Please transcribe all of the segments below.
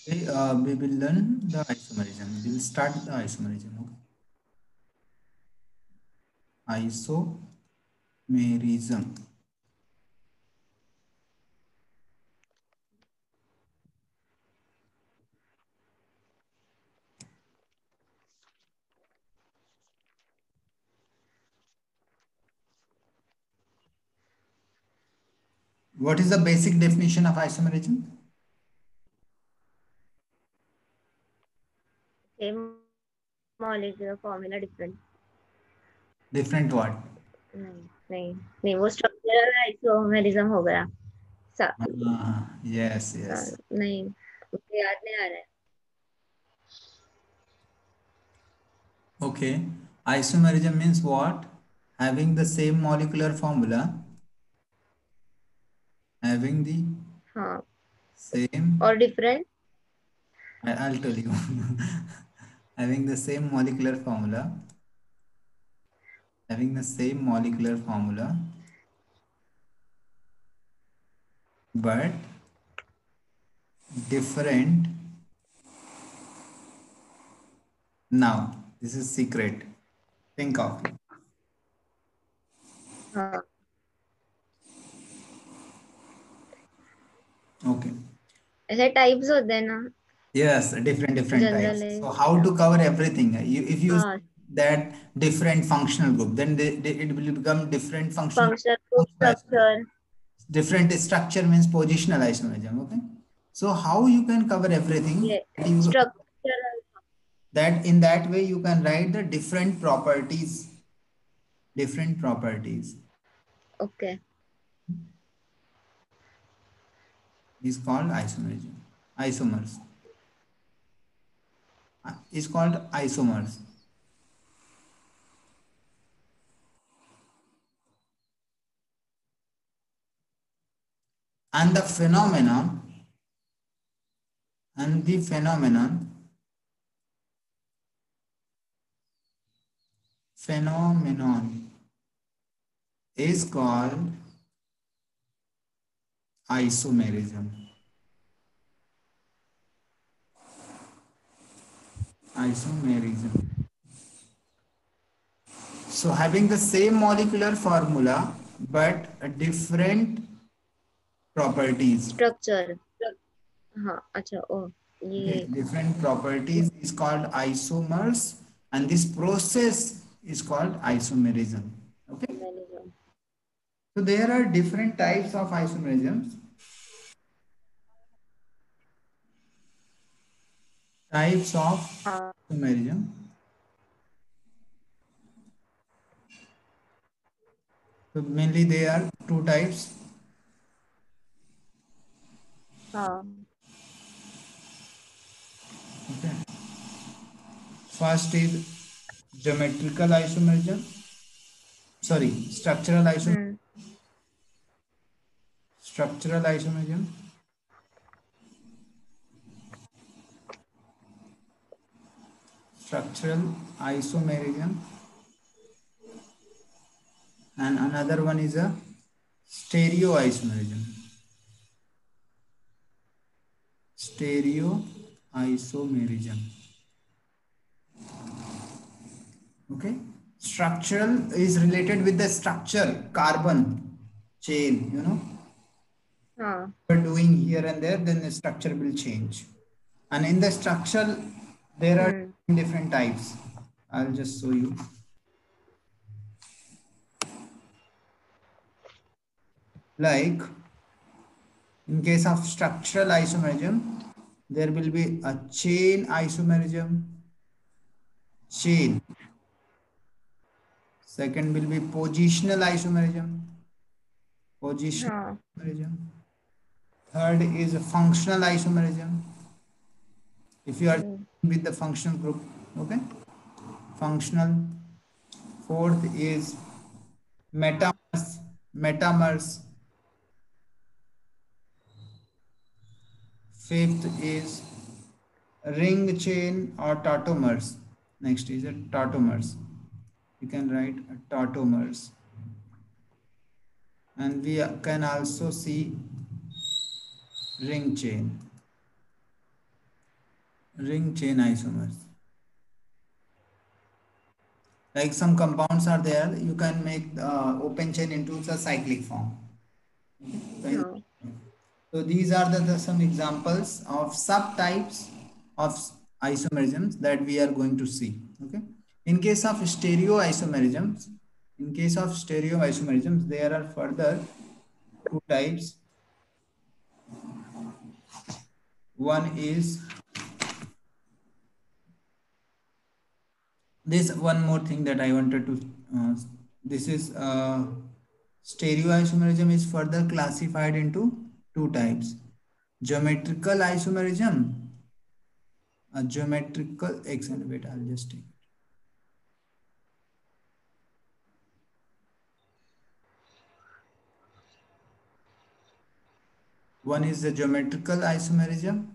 Okay, we will learn the isomerism. We will start the isomerism. Okay. Isomerism. What is the basic definition of isomerism? Same molecular formula different. Different what? नहीं नहीं नहीं वो structural isomerism हो गया Yes, yes. नहीं मुझे याद नहीं आ रहा है Okay. Isomerism means what? Having the same molecular formula, having the हाँ same, और different I'll tell you, having the same molecular formula, having the same molecular formula, but different. Now, this is secret. Think of it. हाँ Okay. ऐसे types होते हैं ना Yes, different types. So how generalise to cover everything? If you हाँ say that different functional group, then it will become different functional functional group functional isomerism. Structure Different structure means positional isomerism. Okay. So how you can cover everything? ये structural That in that way you can write the different properties. Different properties okay is called isomerism. Isomers is called isomers. And the phenomenon is called isomerism. Isomerism. So having the same molecular formula but a different properties. Structure हाँ अच्छा ओ Okay, ये different properties is called isomers, and this process is called isomerism. Okay, मैंने so there are different types of isomerisms. Types of हाँ isomerism. So mainly there are two types. हाँ Okay, first is geometrical isomerism. Sorry, structural isomerism. Hmm Structural isomerism. Structural isomerism, and another one is a stereoisomerism. Stereoisomerism. Okay, structural is related with the structure, carbon chain, हाँ we're doing here and there, then the structure will change. And in the structure there are hmm different types. I'll just show you. Like in case of structural isomerism, there will be a chain isomerism. Chain. Second will be positional isomerism. Positional हाँ isomerism. Third is functional isomerism. If you are hmm with the functional group, okay. Functional. Fourth is metamers. Metamers. Fifth is ring chain or tautomers. Next is a tautomers. You can write a tautomers. And we can also see ring chain. ring chain isomers. Like some compounds are there, you can make open chain into the cyclic form. Okay? हाँ. So these are some examples of subtypes of isomerisms that we are going to see. Okay. In case of stereoisomerisms, there are further two types. One is this one more thing that I wanted to. This is stereoisomerism is further classified into two types: geometrical isomerism. A geometrical excellent. Wait, I'll just take it. One is the geometrical isomerism.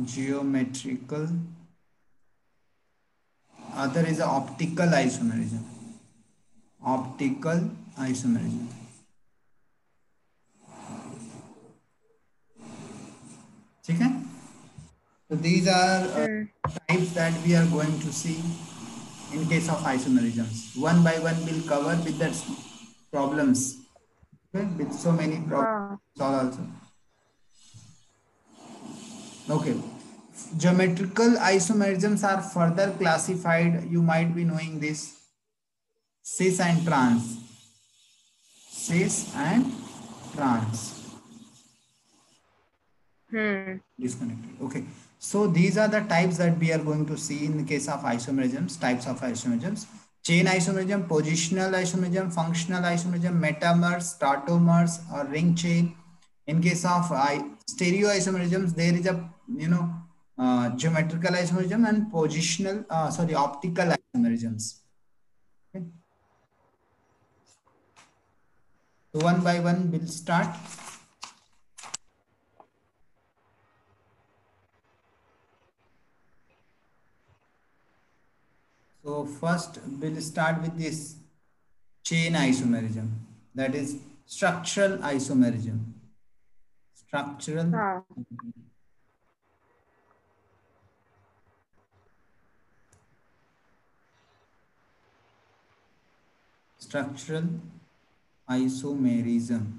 Geometrical. Other is the optical isomerism. Optical isomerism. ठीक है? So these are types that we are going to see in case of isomerisms. One by one we'll cover with that problems. Okay? With so many problems हाँ. also. Okay. Geometrical isomerisms are further classified. You might be knowing this. Cis and trans. Cis and trans. Disconnected. Okay. So these are the types that we are going to see in the case of isomerisms, types of isomerisms. Chain isomerism, positional isomerism, functional isomerism, metamers, tautomers, or ring chain. In case of stereoisomerisms, there is a geometrical isomerism and optical isomerisms. Okay. So one by one we'll start. So first we'll start with this chain isomerism, that is structural isomerism. Structural. हाँ. Structural isomerism.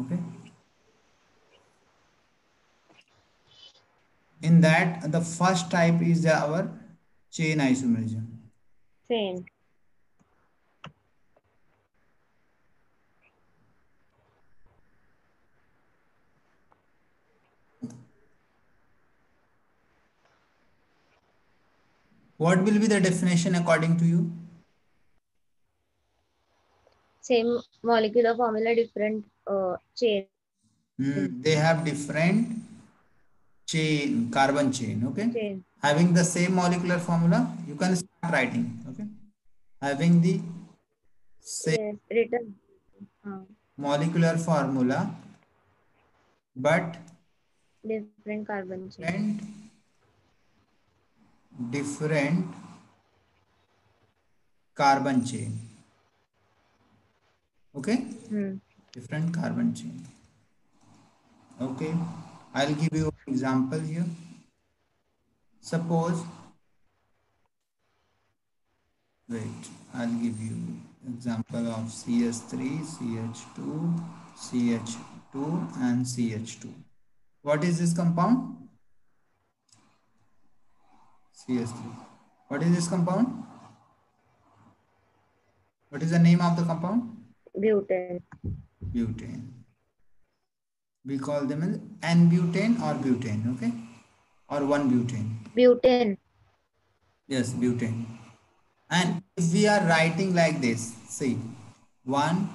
Okay. In that, the first type is our chain isomerism. Chain. What will be the definition according to you? Same molecular formula, different chain. They have different chain, carbon chain. Okay. Chain. Having the same molecular formula, you can start writing. Okay. Having the same Yes, written. हाँ. molecular formula, but Different carbon chain. different carbon chain. Okay. Different carbon chain. Okay. I'll give you an example here. Suppose, wait, I'll give you example of CH3, CH2, CH2 and CH2. What is this compound? CH3. What is this compound? What is the name of the compound? Butane. Butane. We call them as N-butane or butane, okay? Or one butane. Butane. Yes, butane. And if we are writing like this, see, 1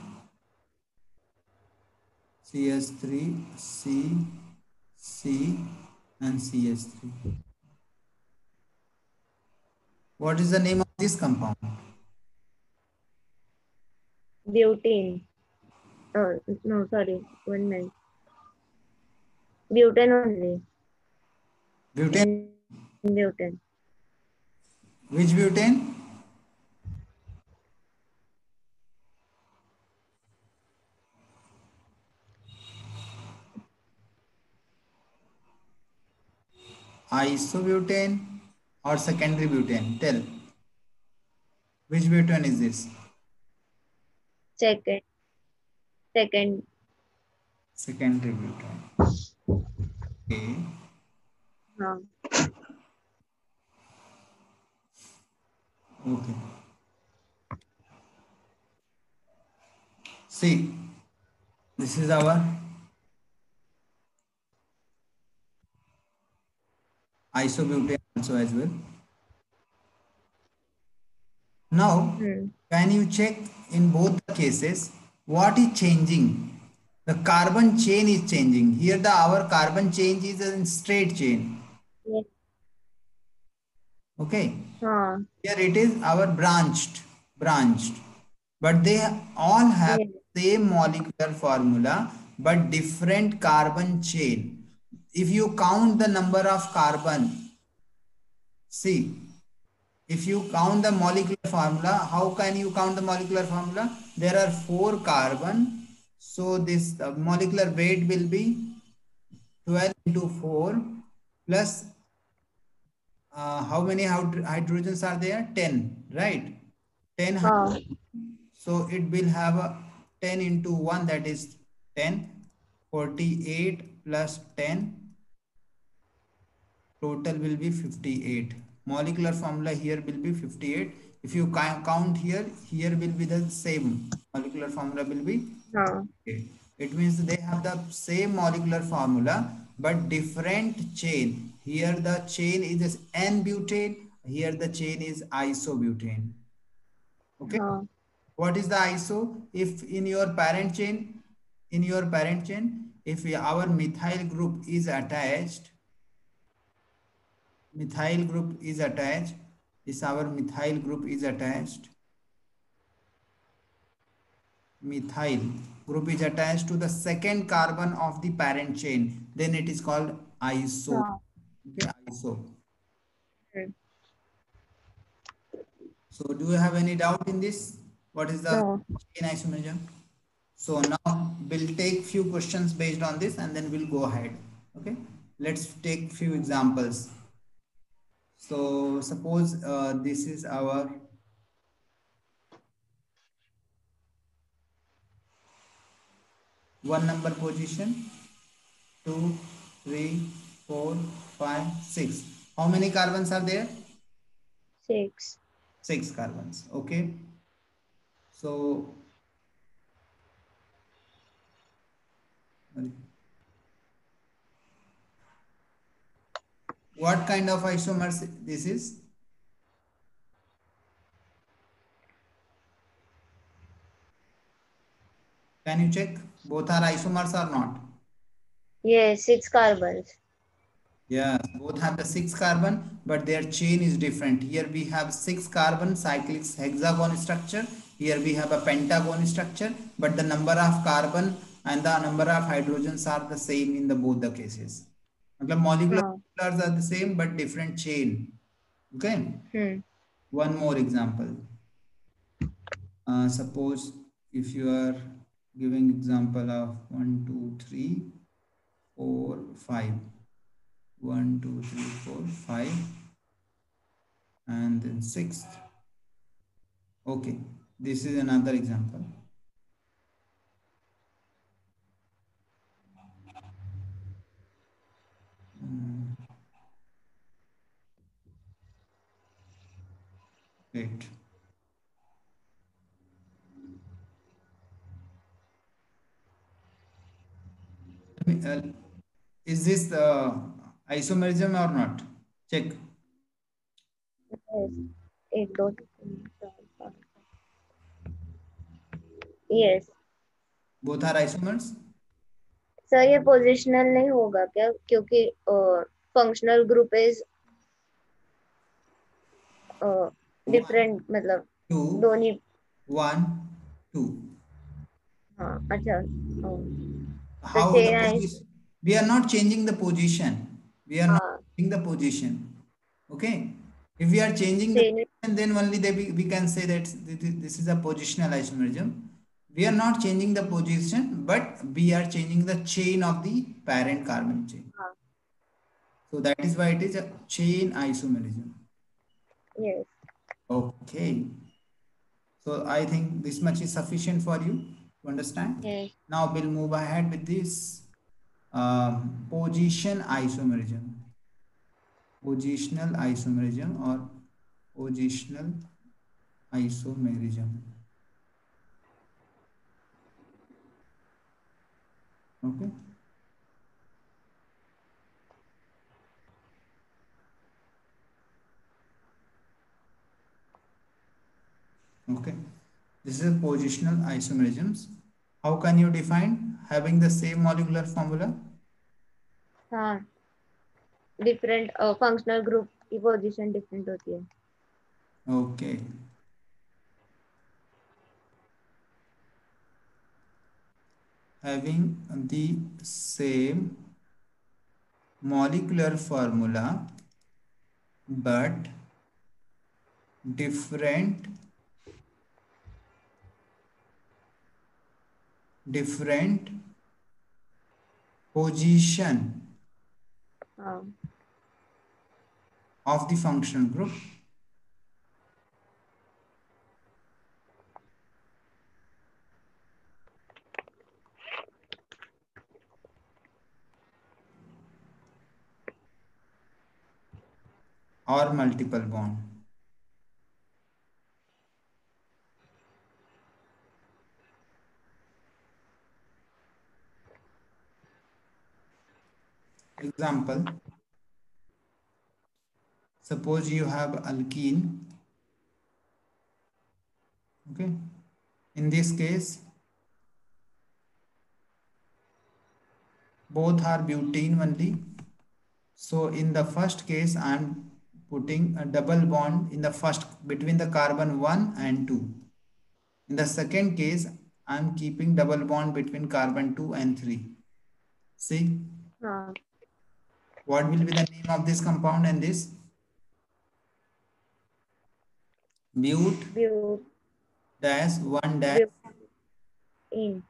CH3, C and CH3. What is the name of this compound? Butane. Oh, no, sorry. 1 minute. Butane only. Butane. Butane. Which butane? isobutane or secondary butane? Tell. Which butane is this? Second. Second. Secondary butane. Okay. हाँ. Okay. See, this is our isobutane also as well. Now, can you check in both the cases what is changing? The carbon chain is changing. Here the our carbon chain is in straight chain. Yes. Okay. हाँ. Here it is our branched. But they all have Yes. same molecular formula but different carbon chain. If you count the number of carbon, see, if you count the molecular formula, how can you count the molecular formula? There are 4 carbon. So this molecular weight will be 12 into 4 plus how many hydrogens are there? 10, right? 10. हाँ. So it will have a 10 into 1, that is 10. 48 plus 10, total will be 58. Molecular formula here will be 58. If you count here, here will be the same. Molecular formula will be हाँ. 58. It means they have the same molecular formula but different chain. Here the chain is N-butane. Here the chain is isobutane. Okay. हाँ. What is the iso? If in your parent chain, if our methyl group is attached, methyl group is attached, this our methyl group is attached, methyl group is attached to the second carbon of the parent chain, then it is called iso. हाँ. Okay, iso. Hmm. So do you have any doubt in this? What is the No. chain isomerism? So now we'll take few questions based on this and then we'll go ahead. Okay, let's take few examples. So suppose this is our one number position, 2, 3, 4, 5, 6. How many carbons are there? 6. 6 carbons. Okay. So what kind of isomers this is? Can you check? Both are isomers or not? Yes, 6 carbons. Yeah, both have the 6 carbon, but their chain is different. Here we have 6 carbon cyclic hexagon structure. Here we have a pentagon structure, but the number of carbon and the number of hydrogens are the same in the both the cases. मतलब molecular हाँ. are the same but different chain. Okay. One more example. Suppose if you are giving example of 1, 2, 3, 4, 5. 1, 2, 3, 4, 5, and then 6th. Okay, this is another example. Wait. Is this isomerism or not? Check. Yes. 1 2 3 4 5. Yes. Both are isomers? Sir ये positional नहीं होगा क्या, क्योंकि functional group is different, मतलब 2, दोनों. 1, 2. हाँ. अच्छा. तो How the चेन है. position? We are not changing the position. We are not हाँ. changing the position. Okay. If we are changing the chain. position, then only we can say that this is a positional isomerism. We are not changing the position, but we are changing the chain of the parent carbon chain. हाँ. So that is why it is a chain isomerism. Yes. Okay. So I think this much is sufficient for you to understand. Yes. Now we'll move ahead with this position isomerism. Positional isomerism or positional isomerism. Okay. Okay. This is a positional isomerisms. How can you define having the same molecular formula? हाँ, different functional group की position different होती है. Okay. Having the same molecular formula but different position हाँ. of the functional group or multiple bond. Example, suppose you have alkene. Okay. In this case, both are butene only. So in the first case, I am putting a double bond in the first between the carbon 1 and 2. In the second case, I am keeping double bond between carbon 2 and 3. See, हाँ. what will be the name of this compound and this? But ब्यूट dash 1 dash. ब्यूट in.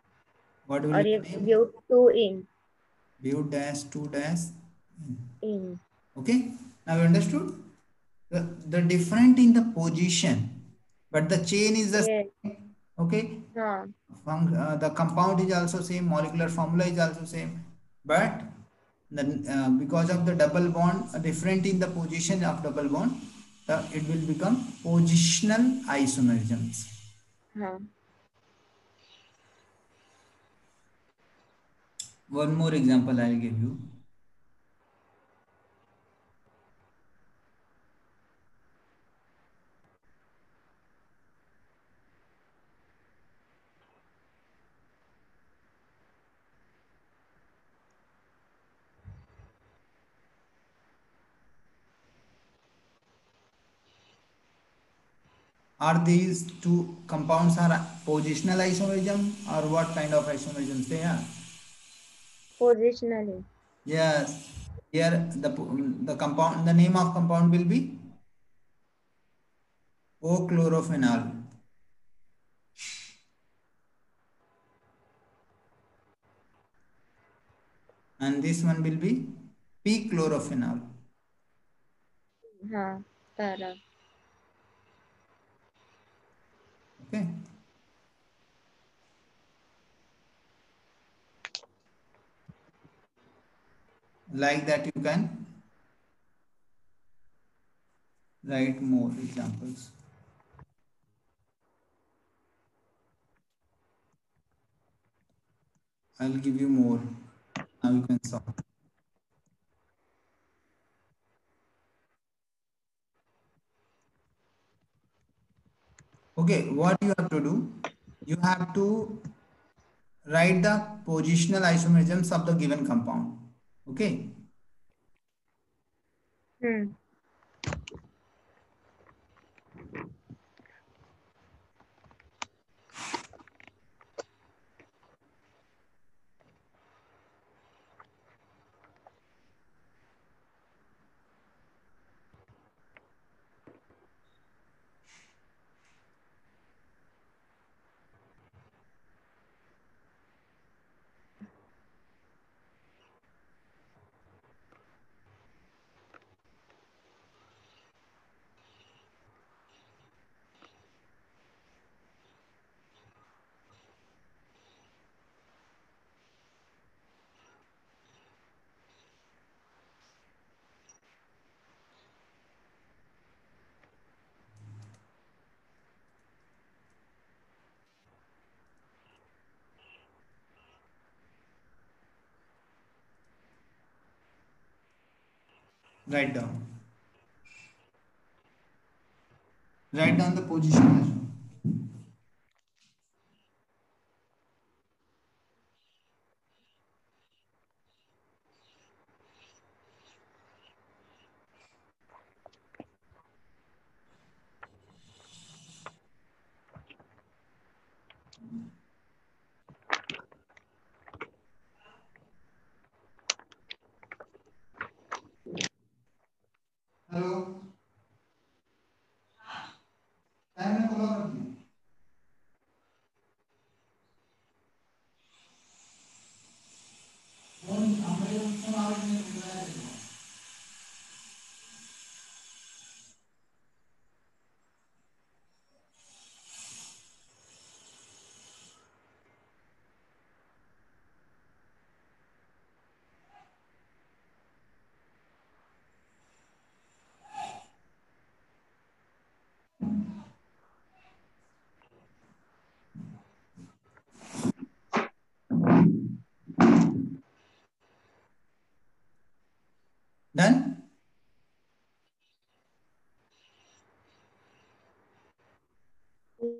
What will be और ये the name? But 2 ene. But dash 2 dash. Ene. Okay. Now you understood? The different in the position, but the chain is the ये. same. Okay. हाँ. The compound is also same, molecular formula is also same, but because of the double bond different in the position of double bond, it will become positional isomerisms. हाँ. One more example I'll give you. Are these two compounds are positional isomerism or what kind of isomerisms they are? Positionally. Yes. Here the compound, the name of compound will be O-chlorophenol. And this one will be P-chlorophenol. हाँ. Para. Okay. Like that you can write more examples. I'll give you more. Now you can solve. Okay, what you have to do? You have to write the positional isomerisms of the given compound. Okay. Hmm. Write down. Write down the position. Hello, time ने follow कर दिया। Phone हमारे phone आवाज नहीं सुन रहा है। Done.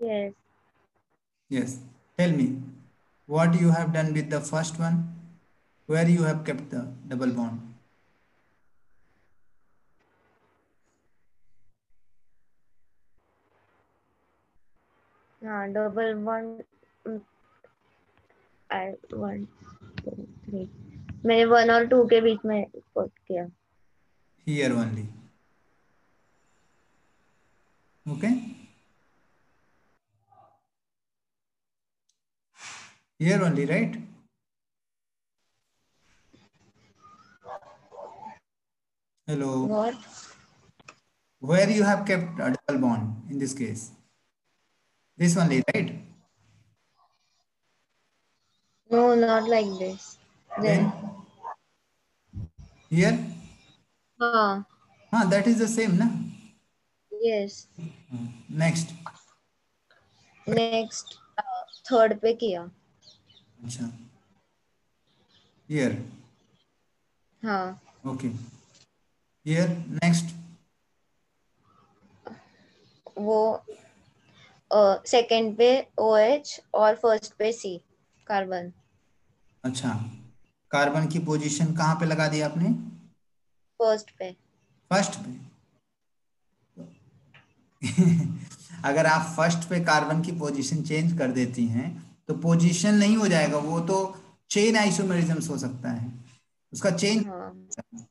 Yes. Yes, tell me what you have done with the first one, where you have kept the double bond. हाँ, double one one two three, मैंने 1 और 2 के बीच में पुट किया। Here only. Okay, here only, right? Hello, What? where you have kept a double bond in this case? This only, right? No, not like this. Then Then here, हाँ, that is the same, na? yes. Next. Next third पे किया। अच्छा, here. हाँ, Okay, here. Next. वो second पे OH और first पे C carbon. अच्छा, कार्बन की पोजीशन कहाँ पे लगा दी आपने? फर्स्ट पे। फर्स्ट पे। अगर आप फर्स्ट पे कार्बन की पोजीशन चेंज कर देती हैं तो पोजीशन नहीं हो जाएगा, वो तो चेन आइसोमेरिज्म हो सकता है, उसका चेंज। हाँ, लेकिन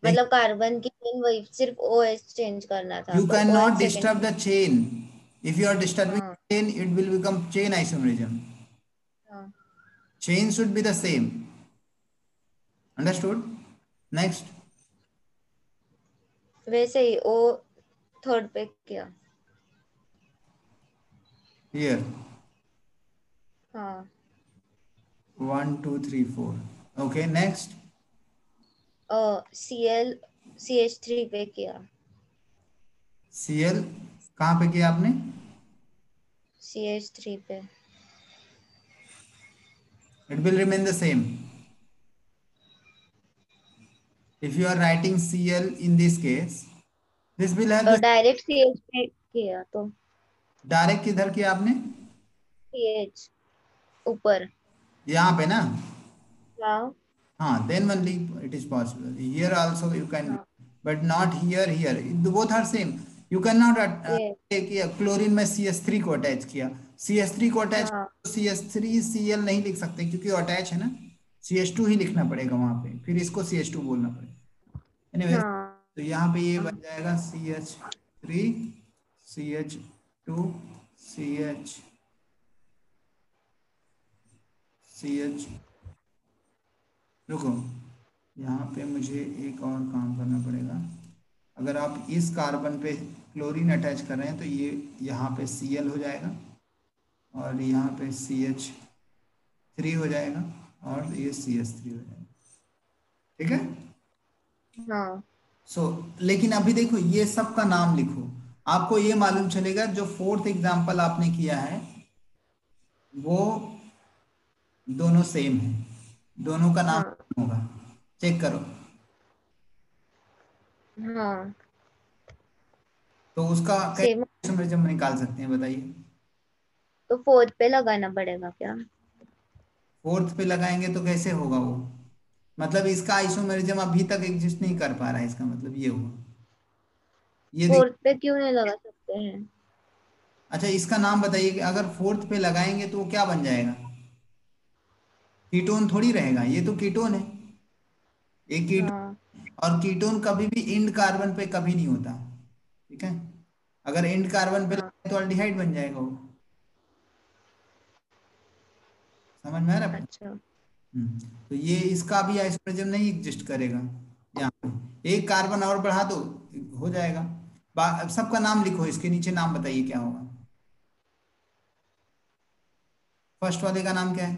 मतलब कार्बन की चेन वही सिर्फ OH चेंज करना था, यू पर can not OH second. Disturb the chain. If you are disturbing हाँ, chain it will become chain isomerism. हाँ, chain should be the same. Understood? Next. वैसे ही O थर्ड पे किया। हियर हाँ, 1 2 3 4। Okay, next. Cl CH3 पे किया। Cl कहाँ पे किया आपने? CH3 पे। It will remain the same. If you are writing Cl in this case, this will have the direct CH पे किया तो डायरेक्ट किधर किया आपने? CH ऊपर। यहाँ पे ना? हाँ, हाँ, then only it is possible. Here also you can, हाँ, but not here. Here both are same. You cannot ये किया क्लोरीन में CH3 को अटैच किया, CH3 को अटैच, हाँ, CH3Cl नहीं लिख सकते क्योंकि अटैच है ना, CH2 ही लिखना पड़ेगा वहां पे, फिर इसको CH2 बोलना पड़ेगा। एनीवेज, हाँ, तो यहाँ पे ये बन जाएगा CH3 CH2 CH। रुको, यहाँ पे मुझे एक और काम करना पड़ेगा। अगर आप इस कार्बन पे क्लोरीन अटैच कर रहे हैं तो ये यहाँ पे Cl हो जाएगा और यहाँ पे CH3 हो जाएगा और ये CH3 हो जाएगा। ठीक है? हाँ, लेकिन अभी देखो ये सब का नाम लिखो, आपको ये मालूम चलेगा जो फोर्थ एग्जाम्पल आपने किया है वो दोनों सेम है, दोनों का नाम हाँ, होगा। चेक करो। हाँ तो उसका कैसे सेम। आइसोमेरिज्म निकाल सकते हैं बताइए। तो फोर्थ पे लगाना पड़ेगा क्या? फोर्थ पे लगाएंगे तो कैसे होगा वो, मतलब इसका आइसोमेरिज्म अभी तक एग्जिस्ट नहीं कर पा रहा है, इसका मतलब ये हुआ। ये देखिए, फोर्थ पे क्यों नहीं लगा सकते हैं? अच्छा इसका नाम बताइए कि अगर फोर्थ पे लगाएंगे तो वो क्या बन जाएगा। कीटोन थोड़ी रहेगा, ये तो कीटोन है, ये हाँ। कीटोन। और कीटोन कभी भी इंड कार्बन पे कभी नहीं होता, ठीक है। अगर इंड कार्बन पे हाँ। लगाए तो अल्डिहाइड बन जाएगा वो। समझ में आ रहा है आपको? अच्छा। तो ये इसका भी आइसोमेरिज्म नहीं एग्जिस्ट करेगा। यहाँ पे एक कार्बन और बढ़ा दो, हो जाएगा। सबका नाम लिखो, इसके नीचे नाम बताइए क्या होगा। फर्स्ट वाले का नाम क्या है?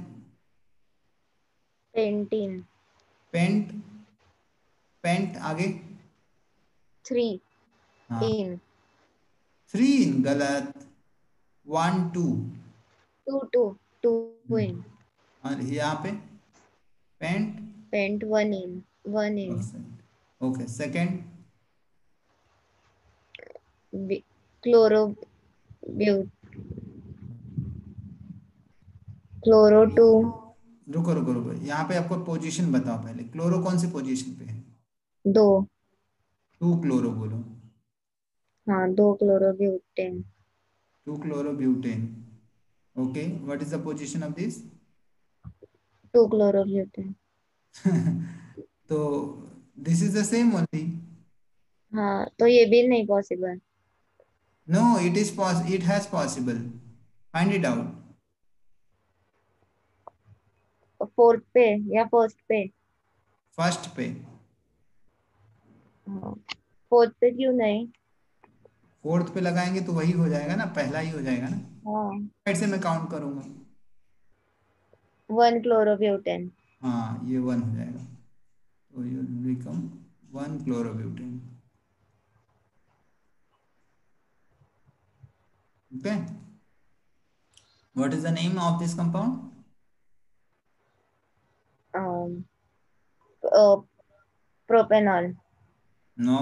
पेंटीन। पेंट। पेंट आगे। थ्री हाँ, इन। थ्री इन गलत। One two. Two two two ene. और यहाँ पे pent. Pent one ene. One ene. Okay second. Chloro chloro two. रुको रुको रुको, यहाँ पे आपको पोजीशन बताओ पहले, क्लोरो कौन सी पोजीशन पे है? दो। टू क्लोरो बोलो। हाँ दो chloro butane. Two chloro butane. Okay, what is the position of this? Two chloro butane. तो this is the same only. हाँ तो ये भी नहीं possible. No, it is it has possible, find it out. Fourth पे या first पे? First पे। हाँ फोर्थ पे क्यों नहीं? फोर्थ पे लगाएंगे तो वही हो जाएगा ना, पहला ही हो जाएगा ना। हाँ साइड से मैं काउंट करूंगा। One chlorobutane. हाँ ये वन हो जाएगा, तो ये become one chlorobutane. Okay, what is the name of this compound? Propanol. No,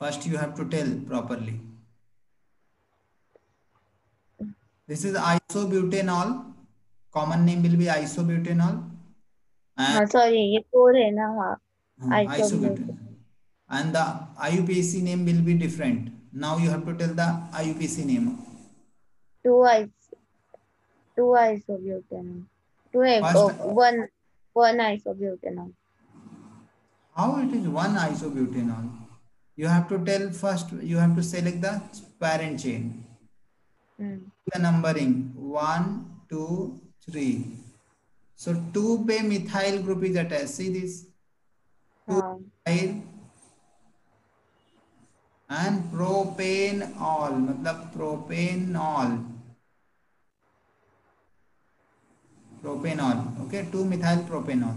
first you have to tell properly. This is isobutanol. Common name will be isobutanol. And हाँ sorry ये four है ना, हाँ। isobutanol. Isobutane. And the IUPAC name will be different. Now you have to tell the IUPAC name. Two ice two isobutane. Two First, one one isobutanol. how it is one isobutanol? You have to tell first, you have to select the parent chain. Hmm. The numbering 1, 2, 3. So 2 पे methyl group is attached. See this 2 हाँ methyl and propanol, मतलब propanol, propanol. Okay, 2 methyl propanol.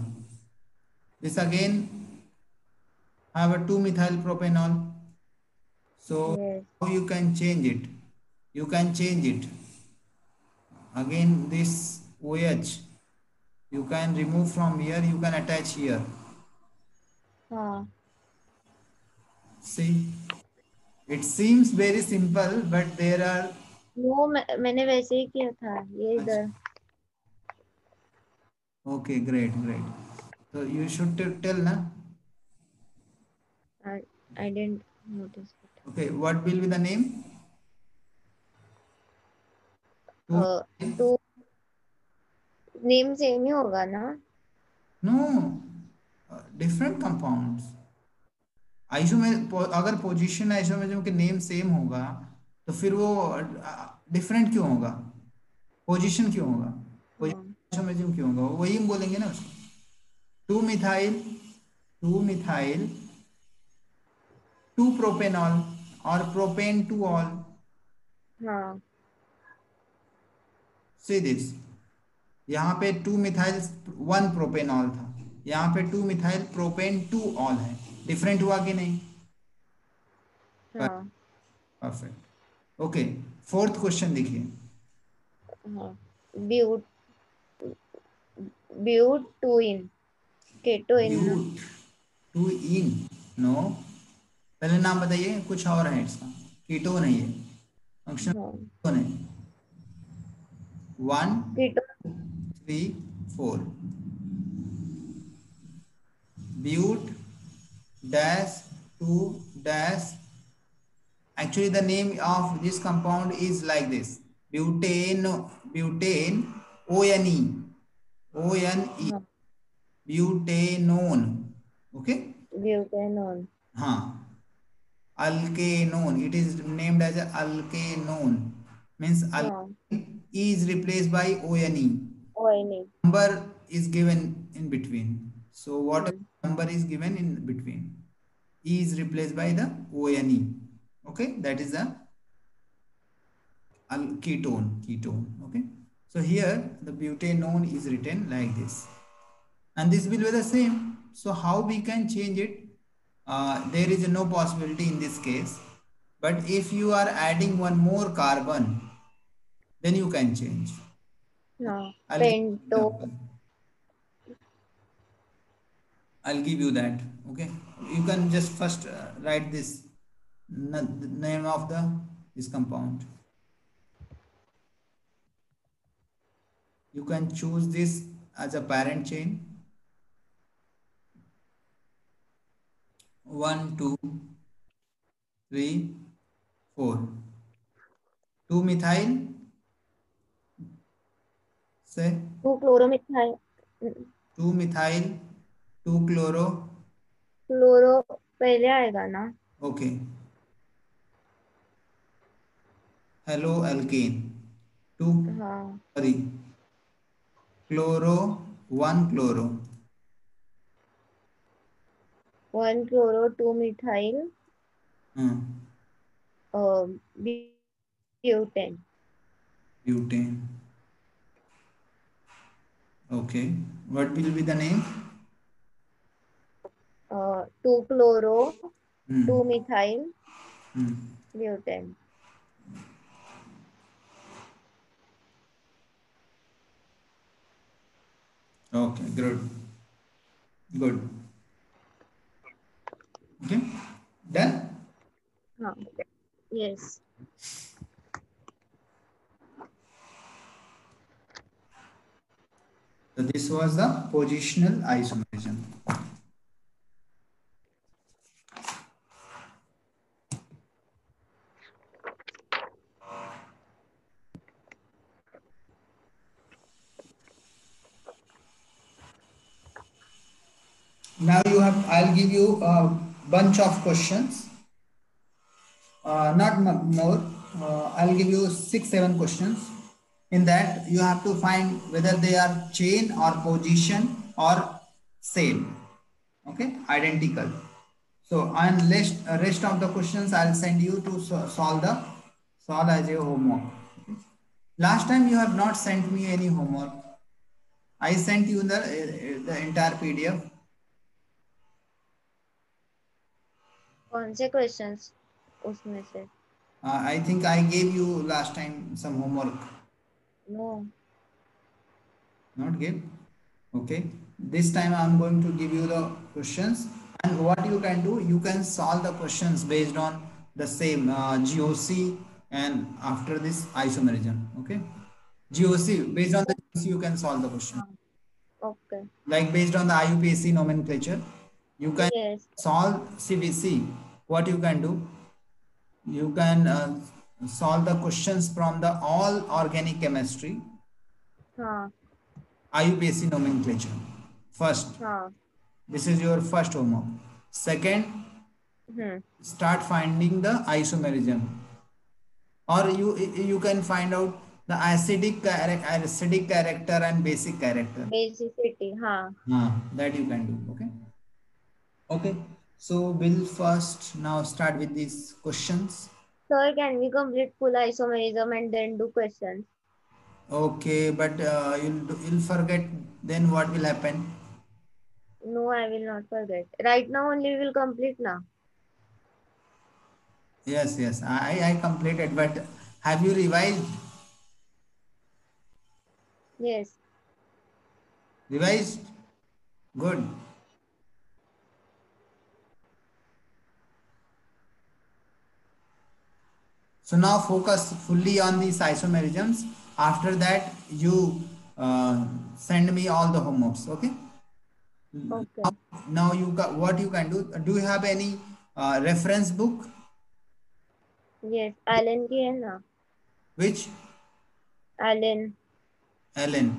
This again have a 2 methyl propanol. So yes. how you can change it? You can change it. Again this OH you can remove from here. You can attach here. हाँ See, it seems very simple, but there are. वो मैंने वैसे ही किया था ये इधर। Okay, great, great. So you should tell na. I didn't notice Okay, what will be the name? Two. It. Two name same ही होगा ना? No, different compounds. अगर पोजीशन आइसोमेरिज्म के नेम सेम होगा तो फिर वो डिफरेंट क्यों होगा? पोजीशन क्यों होगा? हाँ। पोजीशन आइसोमेरिज्म क्यों होगा? वही हम बोलेंगे ना उसको। Two methyl, two methyl, two propanol और प्रोपेन टू ऑल। हाँ सी दिस, यहाँ पे टू मिथाइल वन प्रोपेनॉल था, यहाँ पे two methyl propane two all है। डिफरेंट हुआ कि नहीं? हाँ परफेक्ट। ओके, फोर्थ क्वेश्चन देखिए। हाँ। ब्यूट ब्यूट टू इन केटो इन ना? ब्यूट, टू इन नो, पहले नाम बताइए, कुछ और है इसका, कीटोन है ये, फंक्शनल हाँ कीटोन है। 1 कीटो 3 4 ब्यूट dash 2 dash, actually the name of this compound is like this, butane, butane, one one, हाँ butanone, okay, ब्यूटेनॉन। हाँ, alkanone, it is named as a alkanone, means हाँ alkane is replaced by one, वही नहीं। number is given in between, so what hmm number is given in between, E is replaced by the one, okay, that is the ketone, okay. So here the butanone is written like this, and this will be the same. So how we can change it? There is no possibility in this case, but if you are adding one more carbon, then you can change. हाँ I'll give you पेंटो। example. I'll give you that, okay. You can just first write this, the name of the this compound. You can choose this as a parent chain, 1 2 3 4, 2 methyl, say to chloromethyl 2 methyl, 2 chloro, chloro पहले आएगा ना। okay, hello alkane, 2, हाँ sorry, chloro, 1 chloro, one chloro two methyl uh, butane. butane, okay, what will be the name? Two chloro two Hmm. Methyl Hmm. Butane. Okay, good, good, okay, done. हाँ yes. So this was the positional isomerism. Now you have, I'll give you a bunch of questions, not more. I'll give you 6 7 questions. In that you have to find whether they are chain or position or same. Okay, identical. So and rest of the questions I'll send you to solve as a homework. Okay? Last time you have not sent me any homework. I sent you the entire PDF. कौन से questions उसमें से? I think I gave you last time some homework. No. Not give. Okay. This time I'm going to give you the questions, and what you can do, you can solve the questions based on the same GOC, and after this isomerism. Okay. GOC, based on the GOC you can solve the question. हाँ okay. Like based on the IUPAC nomenclature, you can yes. solve CBC. What you can do, you can solve the questions from the all organic chemistry हाँ IUPAC nomenclature. First, हाँ। this is your first homework. Second, hmm start finding the isomerism, or you can find out the acidic character and basic character. Basicity हाँ। That you can do. Okay. Okay. So we'll first now start with these questions. Sir can we complete full isomerism and then do questions? Okay, but you'll forget. Then what will happen? No I will not forget right now only will complete ना। Yes, yes. I completed, but have you revised? Yes. Revised? Good. So now focus fully on these isomerisms. After that, you send me all the homeworks. Okay. Okay. Now you got what you can do. Do you have any reference book? Yes, Allen की है ना? Which? Allen. Ellen.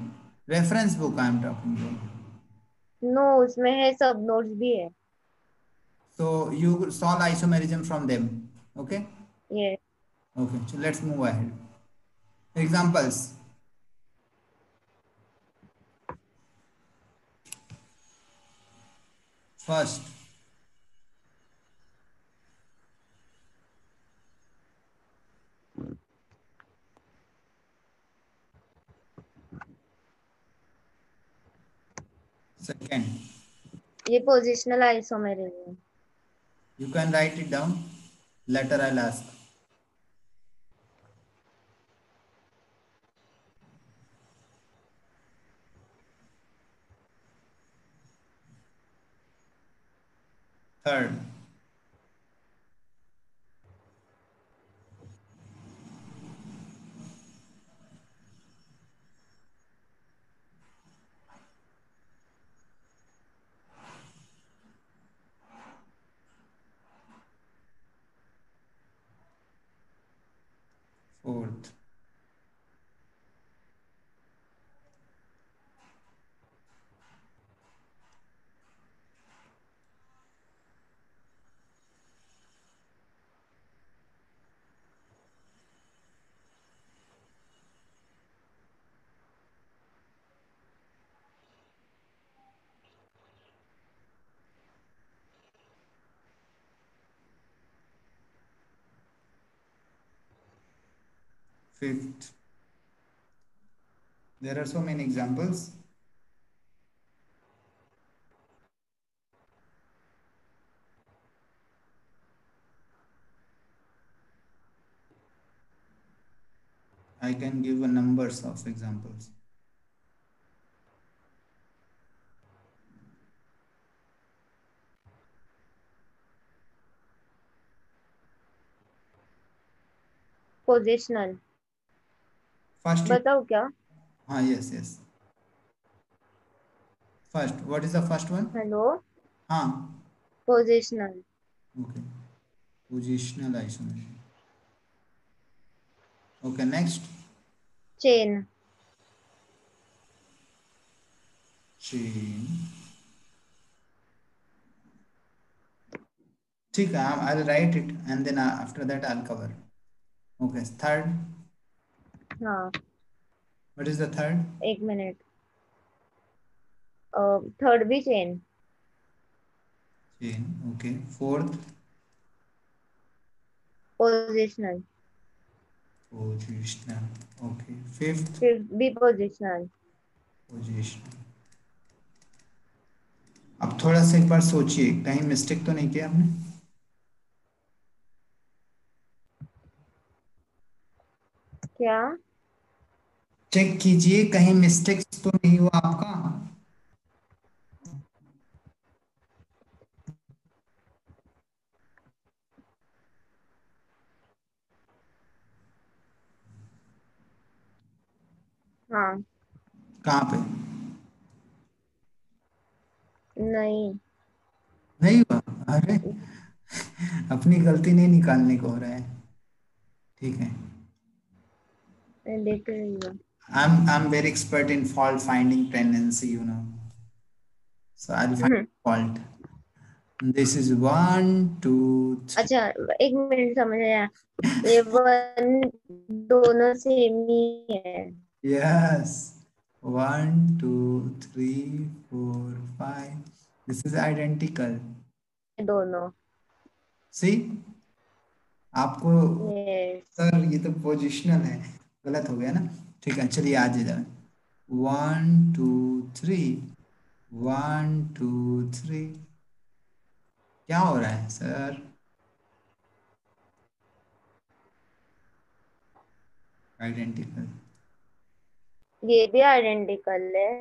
Reference book I am talking about. No, उसमें है, सब notes भी है. So you solve isomerism from them. Okay. Yes. Okay. So let's move ahead. Examples. First, second. ये positional isomerism. You can write it down. Later I'll ask. Third, fourth, fifth. There are so many examples. I can give a numbers of examples. Positional. First, you, बताओ क्या? yes, yes. First, what is the first one? Hello. हाँ, positional. okay. Positional isomerism. Okay, next. Chain. Chain. ठीक है, I'll write it and then after that I'll cover. Okay, third. हाँ, What is the third? एक minute. Third भी chain. Chain. Okay. Fourth. Positional. Positional. Okay. Fifth. Fifth भी positional. Positional. अब थोड़ा सा एक बार सोचिए, कहीं मिस्टेक तो नहीं किया आपने? क्या? चेक कीजिए, कहीं मिस्टेक्स तो नहीं हुआ आपका? हाँ. कहाँ पे? नहीं. नहीं हुआ? अरे, अपनी गलती नहीं निकालने को हो रहा है. ठीक है. मैं देख रही हूँ. I'm very expert in fault finding tendency, So I'll find fault. This is 1, 2, 3. अच्छा, एक मिनट, समझ आया. ये वन दोनों सेम ही है. Yes. 1, 2, 3, 4, 5. This is identical. दोनों. See? आपको यस. सर ये तो पोजिशनल है, गलत हो गया ना. ठीक है, चलिए आज जाए. 1, 2, 3. 1, 2, 3. क्या हो रहा है सर? आइडेंटिकल. ये भी आइडेंटिकल है.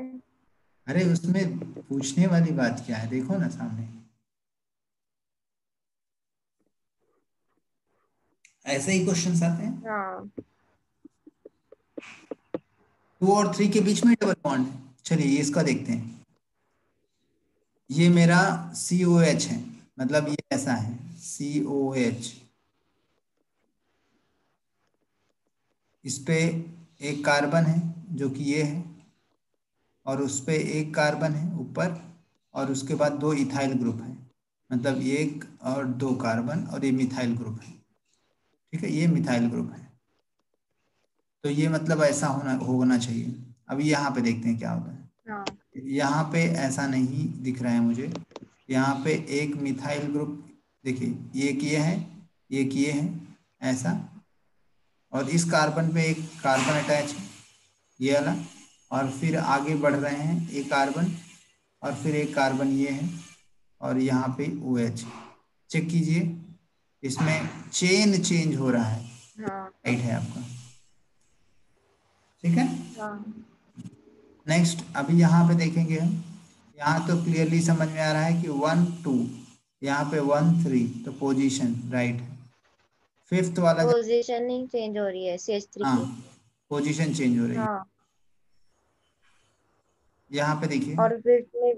अरे उसमें पूछने वाली बात क्या है, देखो ना सामने. ऐसे ही क्वेश्चन आते हैं। हाँ 2 और 3 के बीच में डबल बॉन्ड है। चलिए ये इसका देखते हैं। ये मेरा COH है, मतलब ये ऐसा है COH। इस पे एक कार्बन है जो कि ये है, और उस पे एक कार्बन है ऊपर, और उसके बाद 2 इथाइल ग्रुप है, मतलब एक और 2 कार्बन, और ये मिथाइल ग्रुप है। ठीक है, ये मिथाइल ग्रुप है। तो ये मतलब ऐसा होना चाहिए। अभी यहाँ पे देखते हैं क्या होता है। हाँ यहाँ पे ऐसा नहीं दिख रहा है मुझे। यहाँ पे एक मिथाइल ग्रुप, देखिए एक ये है, एक ये है, ऐसा। और इस कार्बन पे एक कार्बन अटैच है, ये वाला। और फिर आगे बढ़ रहे हैं एक कार्बन, और फिर एक कार्बन ये है, और यहाँ पे OH। चेक कीजिए, इसमें चेन चेंज हो रहा है। हाँ राइट है आपका। ठीक है। हाँ नेक्स्ट अभी यहाँ पे देखेंगे हम। यहाँ तो क्लियरली समझ में आ रहा है कि 1 2, यहाँ पे 1 3, तो पोजीशन राइट है। फिफ्थ वाला पोजीशन नहीं चेंज हो रही है CH3 हाँ, की। पोजीशन चेंज हो रही है। हाँ यहाँ पे देखिए। और फिर में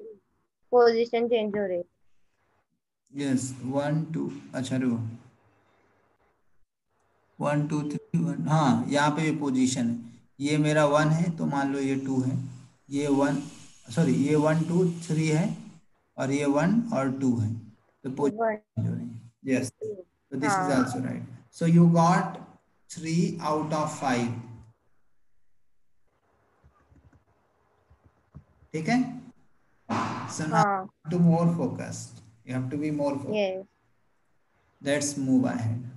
पोजीशन चेंज हो रही है। यस 1 2, अच्छा रुको, 1 2 3 1, हाँ यहाँ पे भी पोजीशन है। ये मेरा 1 है तो मान लो ये 2 है। ये 1, सॉरी ये 1 2 3 है, और ये 1 और 2 है, तो वन पोजीशन हो रही है। Yes, two so this is हाँ also right. So you got 3 out of 5. ठीक है। So now हाँ to more focused. You have to be more focused. Yes Let's move ahead.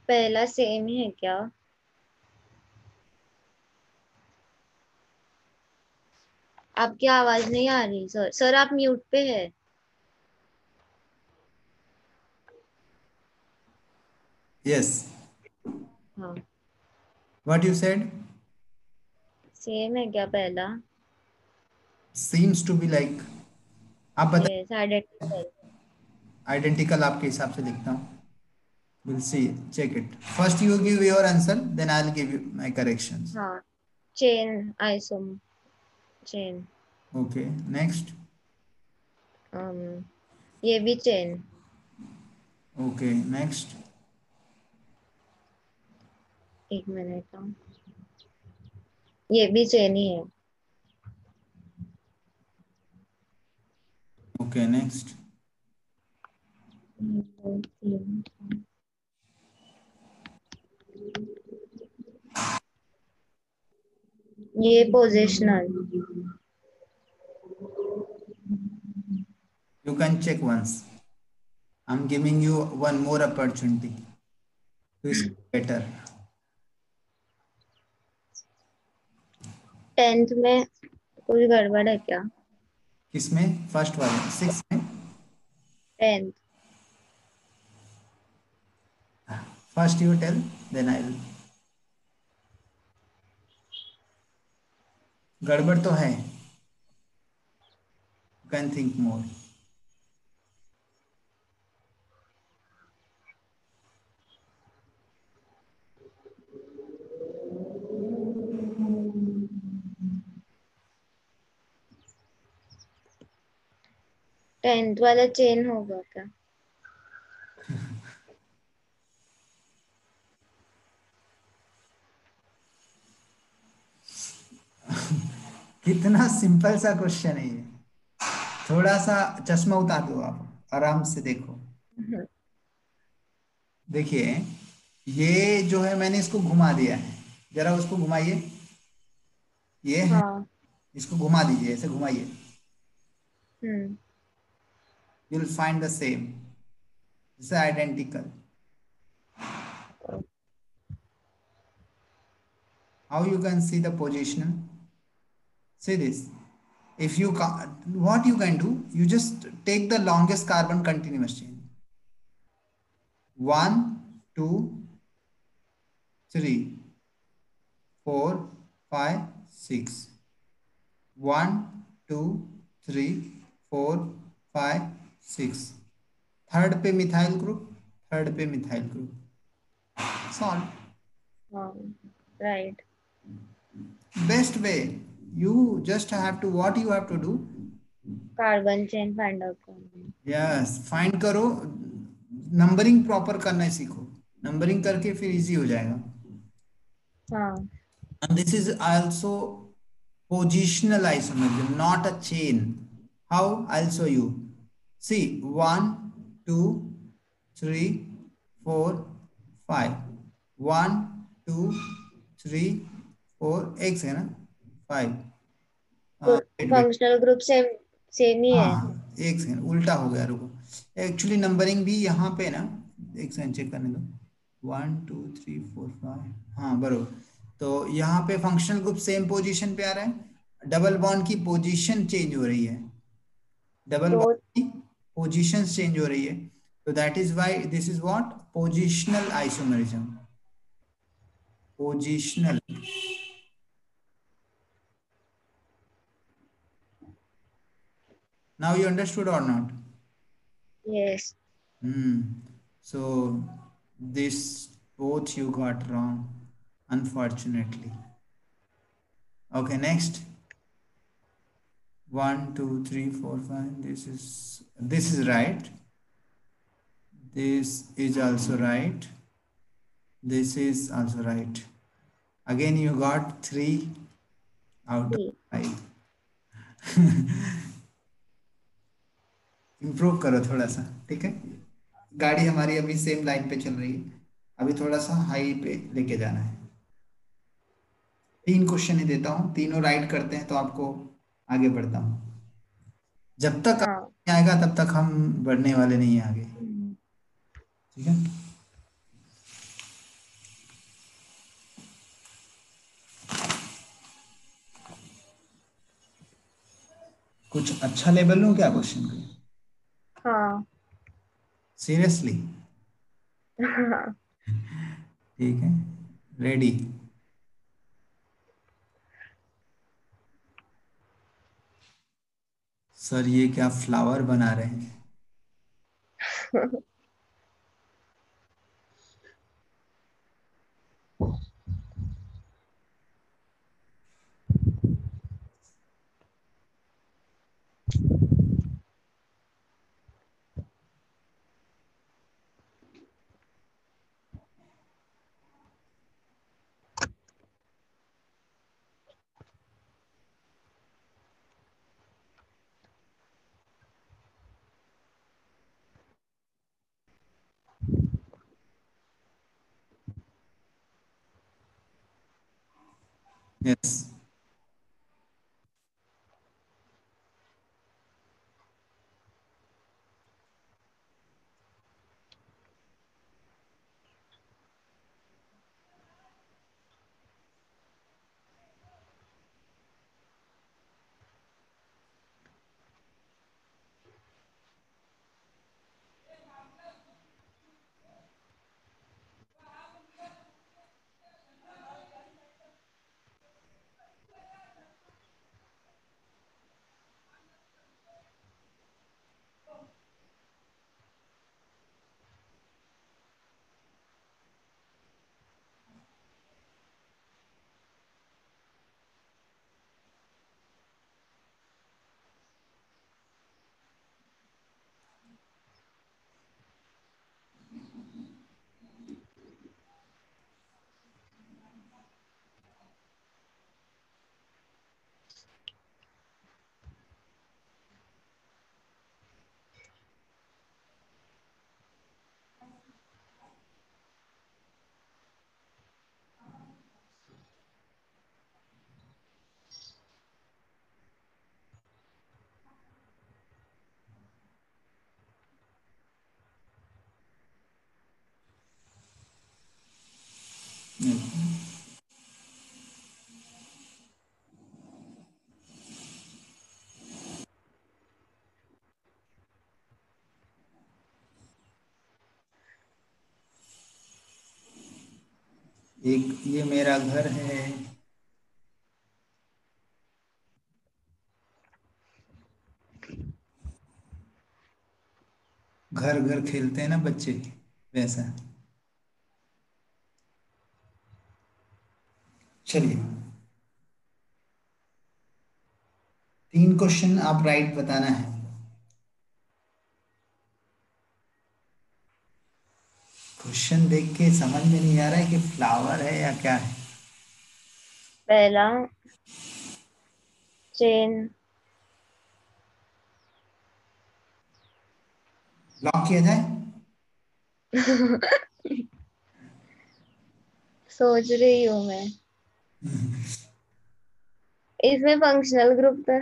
पहला सेम ही है क्या? आपकी आवाज नहीं आ रही सर। सर आप म्यूट पे है। यस, हाँ, व्हाट यू सेड? सेम है क्या पहला? सीम्स टू बी लाइक, आप बताइए। Yes, identical. आइडेंटिकल आपके हिसाब से लिखता हूँ। Will see, check it. First you give your answer, then I will give you my corrections. हाँ, chain isom chain. Okay, next. ये भी चेन। Okay, next. एक मिनट। ये भी चेन ही है। Okay, next. दो, तीन। ये positional. You can check once. I'm giving you one more opportunity to speak better. 10th में कुछ गड़बड़ है क्या? किसमें? फर्स्ट वाले, सिक्स में? 10th। First you tell, then I will. गड़बड़ तो है, you can think more. 10th वाला चेन होगा क्या? कितना सिंपल सा क्वेश्चन है ये। थोड़ा सा चश्मा उतार दो आप, आराम से देखो। देखिए, ये जो है मैंने इसको घुमा दिया है, जरा उसको घुमाइए। ये है, हाँ। इसको घुमा दीजिए, ऐसे घुमाइए। हम्म। You will find the same, this identical. How you can see the position? See this. If you what you can do, you just take the longest carbon continuous chain. 1, 2, 3, 4, 5, 6. 1, 2, 3, 4, 5, 6. Third पे मिथाइल ग्रुप, थर्ड पे methyl group. Solve. हाँ, right. Best way, you just have to, what you have to do? Carbon chain find out करना yes, find करो। Numbering proper करना सीखो, numbering करके फिर easy हो जाएगा। है। हाँ। And this is also positional isomerism, not a chain. How? I'll show you. See, 1, 2, 3, 4, 5. 1, 2, 3, 4, एक है ना, 5। Wait wait, functional group same same ही हाँ है। हाँ, एक सेकंड, उल्टा हो गया, रुको। एक्चुअली नंबरिंग भी यहाँ पे ना, एक सेकंड चेक करने दो। 1, 2, 3, 4, 5, हाँ बरोबर। तो यहाँ पे फंक्शनल ग्रुप सेम पोजीशन पे आ रहा है, डबल बॉन्ड की पोजीशन चेंज हो रही है, डबल तो बॉन्ड की पोजीशन चेंज हो रही है। तो that is why this is what, positional isomerism. Positional. Now you understood और not? Yes. So this both you got wrong, unfortunately. Okay, next. 1, 2, 3, 4, 5. This is right. This is also right. This is also right. Again, you got 3 out of 5. Improve करो थोड़ा सा, ठीक है। गाड़ी हमारी अभी same line पे चल रही है, अभी थोड़ा सा हाई पे लेके जाना है। 3 क्वेश्चन ही देता हूँ, तीनों राइट करते हैं तो आपको आगे बढ़ता हूँ। जब तक हाँ। नहीं आएगा तब तक हम बढ़ने वाले नहीं हैं आगे, ठीक है। कुछ अच्छा लेबल लूं क्या क्वेश्चन का? हाँ। सीरियसली? हाँ। ठीक है, रेडी। सर ये क्या फ्लावर बना रहे हैं? यस। एक ये मेरा घर है। घर घर खेलते हैं ना बच्चे, वैसा। चलिए, 3 क्वेश्चन आप राइट बताना है। क्वेश्चन देख के समझ में नहीं आ रहा है कि फ्लावर है या क्या है। पहला, चेन। लॉक किया जाए? सोच रही हूँ मैं। इसमें फंक्शनल ग्रुप तो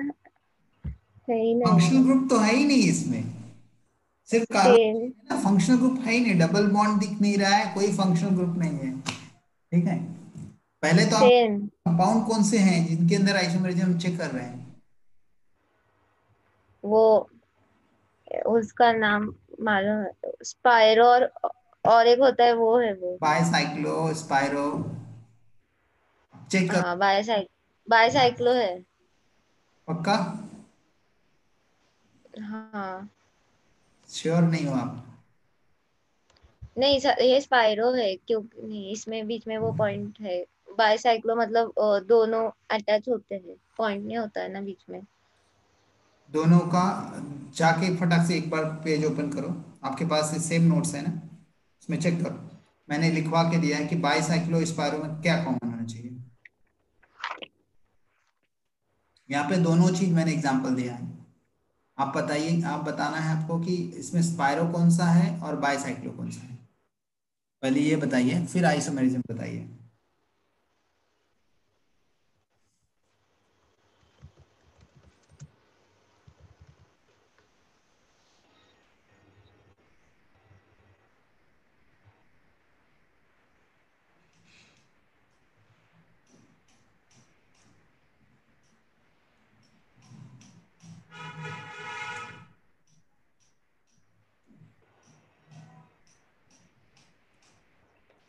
है ही नहीं फंक्शनल ना। ग्रुप तो है ही नहीं इसमें, सिर्फ चेन। कार्बन। फंक्शनल ग्रुप है ही नहीं, डबल बॉन्ड दिख नहीं रहा है, कोई फंक्शनल ग्रुप नहीं है। ठीक है, पहले तो आप चेन। कंपाउंड कौन से हैं जिनके अंदर आइसोमेरिज्म चेक कर रहे हैं? वो उसका नाम मालूम है, स्पायरो, और एक होता है वो है वो। बायसाइक्लो, स्पाइरो, चेक करो। हाँ, बायसाइक्लो है। पक्का? हाँ। श्योर नहीं हो आप? नहीं सर, ये स्पाइरो है क्योंकि नहीं, इसमें बीच में वो पॉइंट है। बायसाइक्लो मतलब दोनों अटैच होते हैं, पॉइंट नहीं होता है ना बीच में। दोनों का जाके फटाक से एक बार पेज ओपन करो, आपके पास सेम नोट्स है ना, उसमें चेक करो। मैंने लिखवा के दिया है कि बाईसाइक्लो स्पाइरो में क्या कॉमन होना चाहिए। यहाँ पे दोनों चीज मैंने एग्जांपल दिया है। आप बताइए, आप बताना है आपको कि इसमें स्पाइरो कौन सा है और बाईसाइक्लो कौन सा है। पहले ये बताइए, फिर आइसोमेरिज्म बताइए।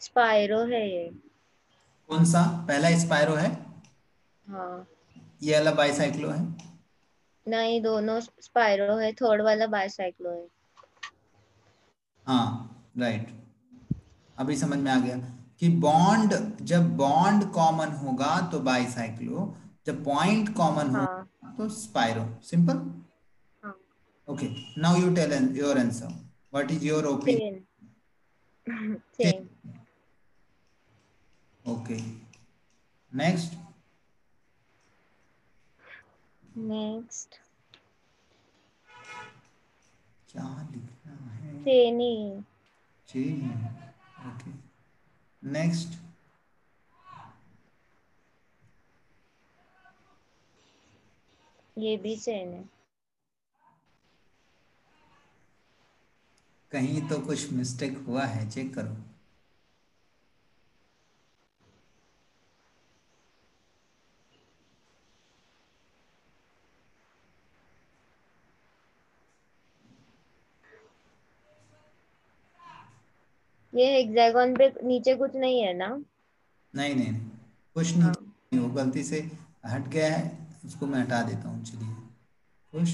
स्पाइरो है ये। कौन सा पहला स्पाइरो है? हाँ। ये वाला बाईसाइक्लो है? नहीं, दोनों स्पाइरो है, थर्ड वाला बाईसाइक्लो है। हाँ राइट, अभी समझ में आ गया कि बॉन्ड, जब बॉन्ड कॉमन होगा तो बाईसाइक्लो, जब पॉइंट कॉमन हाँ। होगा तो स्पाइरो। सिंपल। हाँ। Okay, now you tell your answer, what is your chain. Opinion? Chain. Okay, next. Next. क्या लिखना है? चेन ही। चेन। Okay, next. ये भी चेन है। कहीं तो कुछ मिस्टेक हुआ है, चेक करो। ये हेक्सागोन पे नीचे कुछ नहीं है ना? नहीं नहीं नहीं, कुछ नहीं, हाँ। वो गलती से हट गया है, उसको मैं हटा देता हूँ। चलिए, खुश।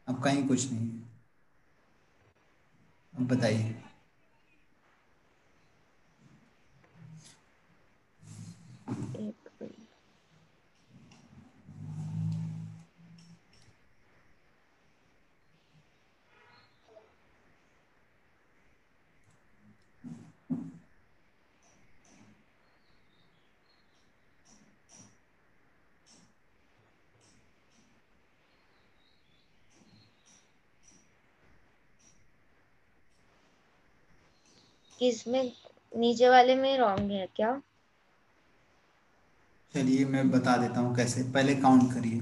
अब कहीं कुछ नहीं है। अब बताइए। एक मिनट। किसमें? नीचे वाले में रॉन्ग है क्या? चलिए मैं बता देता हूँ कैसे, पहले काउंट करिए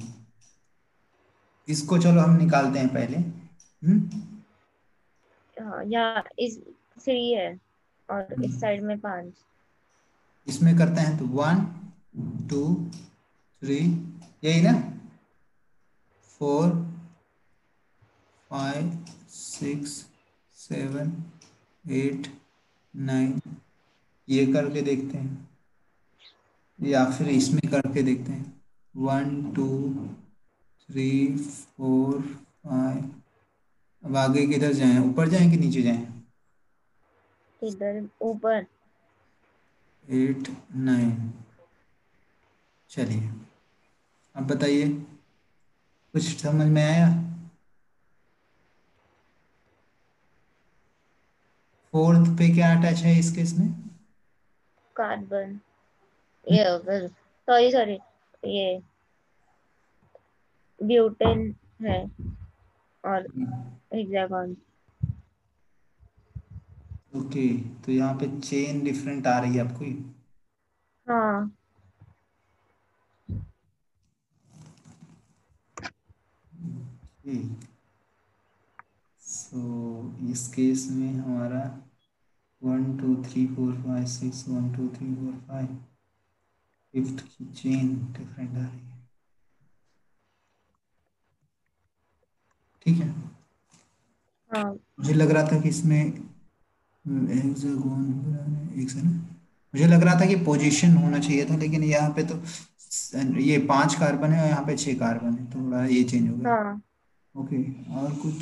इसको। चलो हम निकालते हैं पहले। हाँ, यहाँ इस 3 है और इस हम्म। साइड में 5। इसमें करते हैं तो 1 2 3, यही ना, 4 5 6 7 8 9, ये करके देखते हैं, या फिर इसमें करके देखते हैं। 1 2 3 4 5। अब आगे किधर जाएं, ऊपर जाएं कि नीचे जाएं? इधर ऊपर। 8 9। चलिए, अब बताइए, कुछ समझ में आया? फोर्थ पे क्या अटैच है इस केस में? कार्बन। ये सॉरी सॉरी, ये ब्यूटेन है और हेक्सागोन। ओके, तो यहाँ पे चेन डिफरेंट आ रही है आपको? हाँ। सो इस केस में हमारा 1 2 3 4 5 6, 1 2 3 4 5, फिफ्थ की चेन डिफरेंट आ रही है। ठीक है, हाँ। मुझे लग रहा था कि इसमें हेक्सागोन एक से ना, मुझे लग रहा था कि पोजीशन होना चाहिए था, लेकिन यहाँ पे तो ये 5 कार्बन है और यहाँ पे 6 कार्बन है, तो थोड़ा ये चेंज हो गया। हाँ। ओके, और कुछ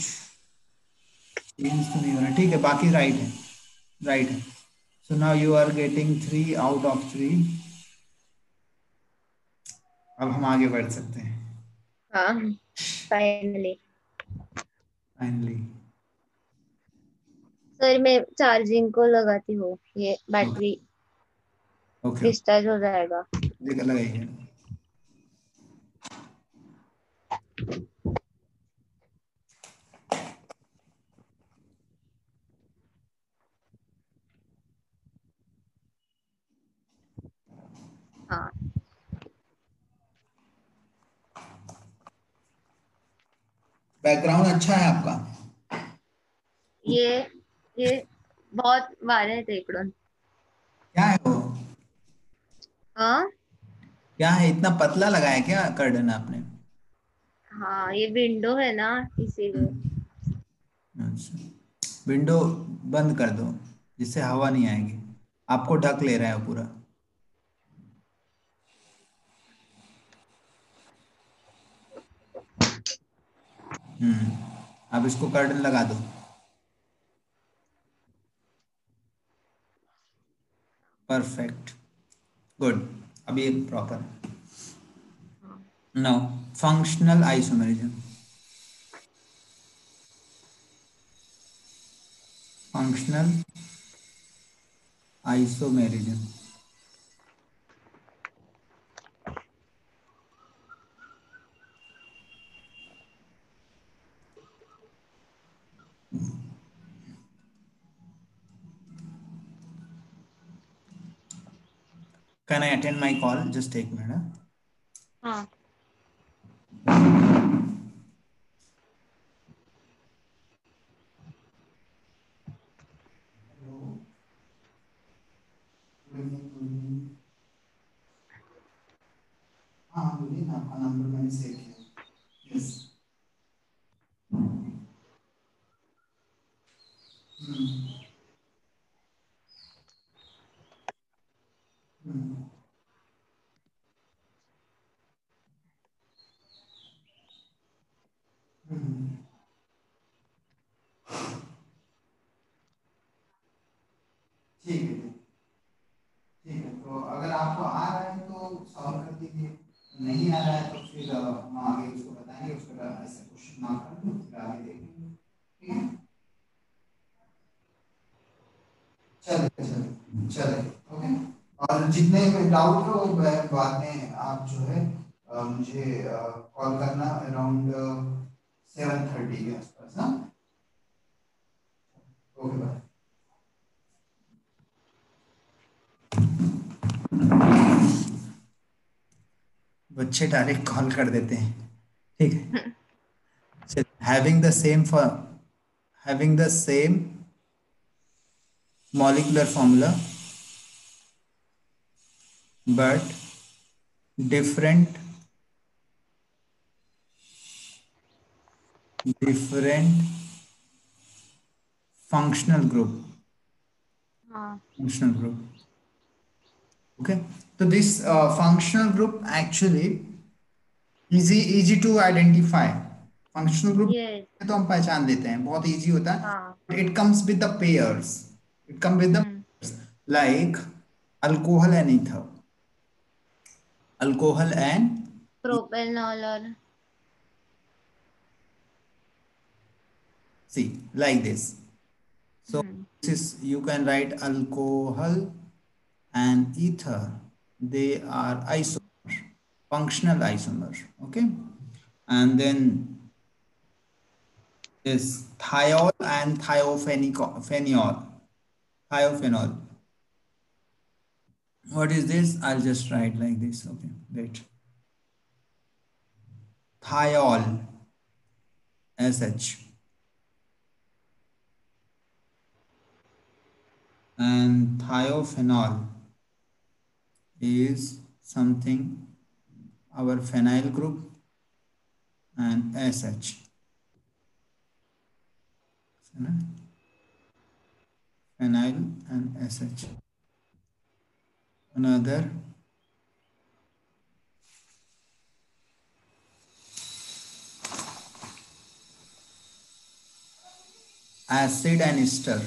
चेंज तो नहीं हो रहा, ठीक है, बाकी राइट है, राइट है। So now you are getting 3 out of 3। अब हम आगे बढ़ सकते हैं हाँ। फाइनली। फाइनली। सर मैं चार्जिंग को लगाती हूँ, ये ओके बैटरी ओके, डिस्चार्ज हो जाएगा। देखा लगाइए। हाँ। बैकग्राउंड अच्छा है आपका? ये ये बहुत वारे थे इकडून। क्या है वो? हाँ। क्या है, इतना पतला लगाया क्या कर्डन आपने? हाँ, ये विंडो है ना, इसीलिए। हम्म, अच्छा, विंडो बंद कर दो। जिससे हवा नहीं आएगी, आपको ढक ले रहा है पूरा। अब इसको कर्टन लगा दो। Perfect, good. अब ये प्रॉपर है। हाँ। Now functional isomerism. Functional isomerism. Can I attend my call? Just take a minute. हाँ। हाँ बोलिए ना, आपका नंबर मैंने सेव किया। यस। ठीक है, ठीक है। तो अगर आपको आ रहा है तो सॉल्व कर दीजिए, नहीं आ रहा है तो फिर हम आगे उसको बताएंगे, उसका ऐसा क्वेश्चन ना कर दो, फिर आगे देखेंगे। ठीक है, चले चले चले। ओके। और जितने डाउट हो बाद में आप जो है मुझे कॉल करना अराउंड 7:30 के आसपास। हाँ, ओके बाय। बच्चे डायरेक्ट कॉल कर देते हैं। ठीक है, having the same for having the same molecular formula but different different functional group, हाँ। functional group। Okay, so this functional group actually easy to identify। functional group yes. तो हम पहचान लेते हैं, बहुत इजी होता हाँ। है। it comes with the pairs, it comes with the hmm. pairs, like alcohol and ether, alcohol and propanol और see like this। So hmm. this is, you can write alcohol and ether, they are isomer, functional isomer। Okay, and then this thiol and thiophenol, thiophenol, what is this? I'll just write like this। Okay, wait, thiol, sh, and thiophenol is something, our phenyl group, and sh, phenyl and sh, another acid and ester,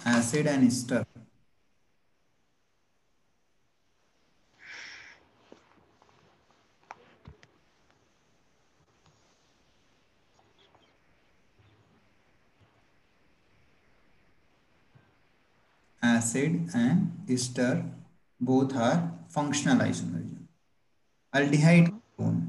acid and ester, acid and ester, both are functional isomerism। Aldehyde हाँ। ketone,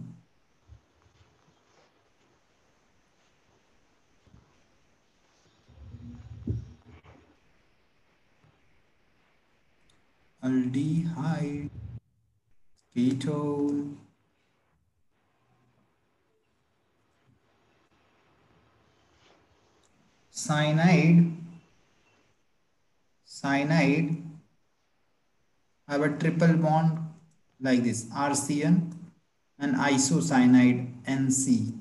aldehyde ketone, cyanide, cyanide I have a triple bond like this, RCN and isocyanide NC.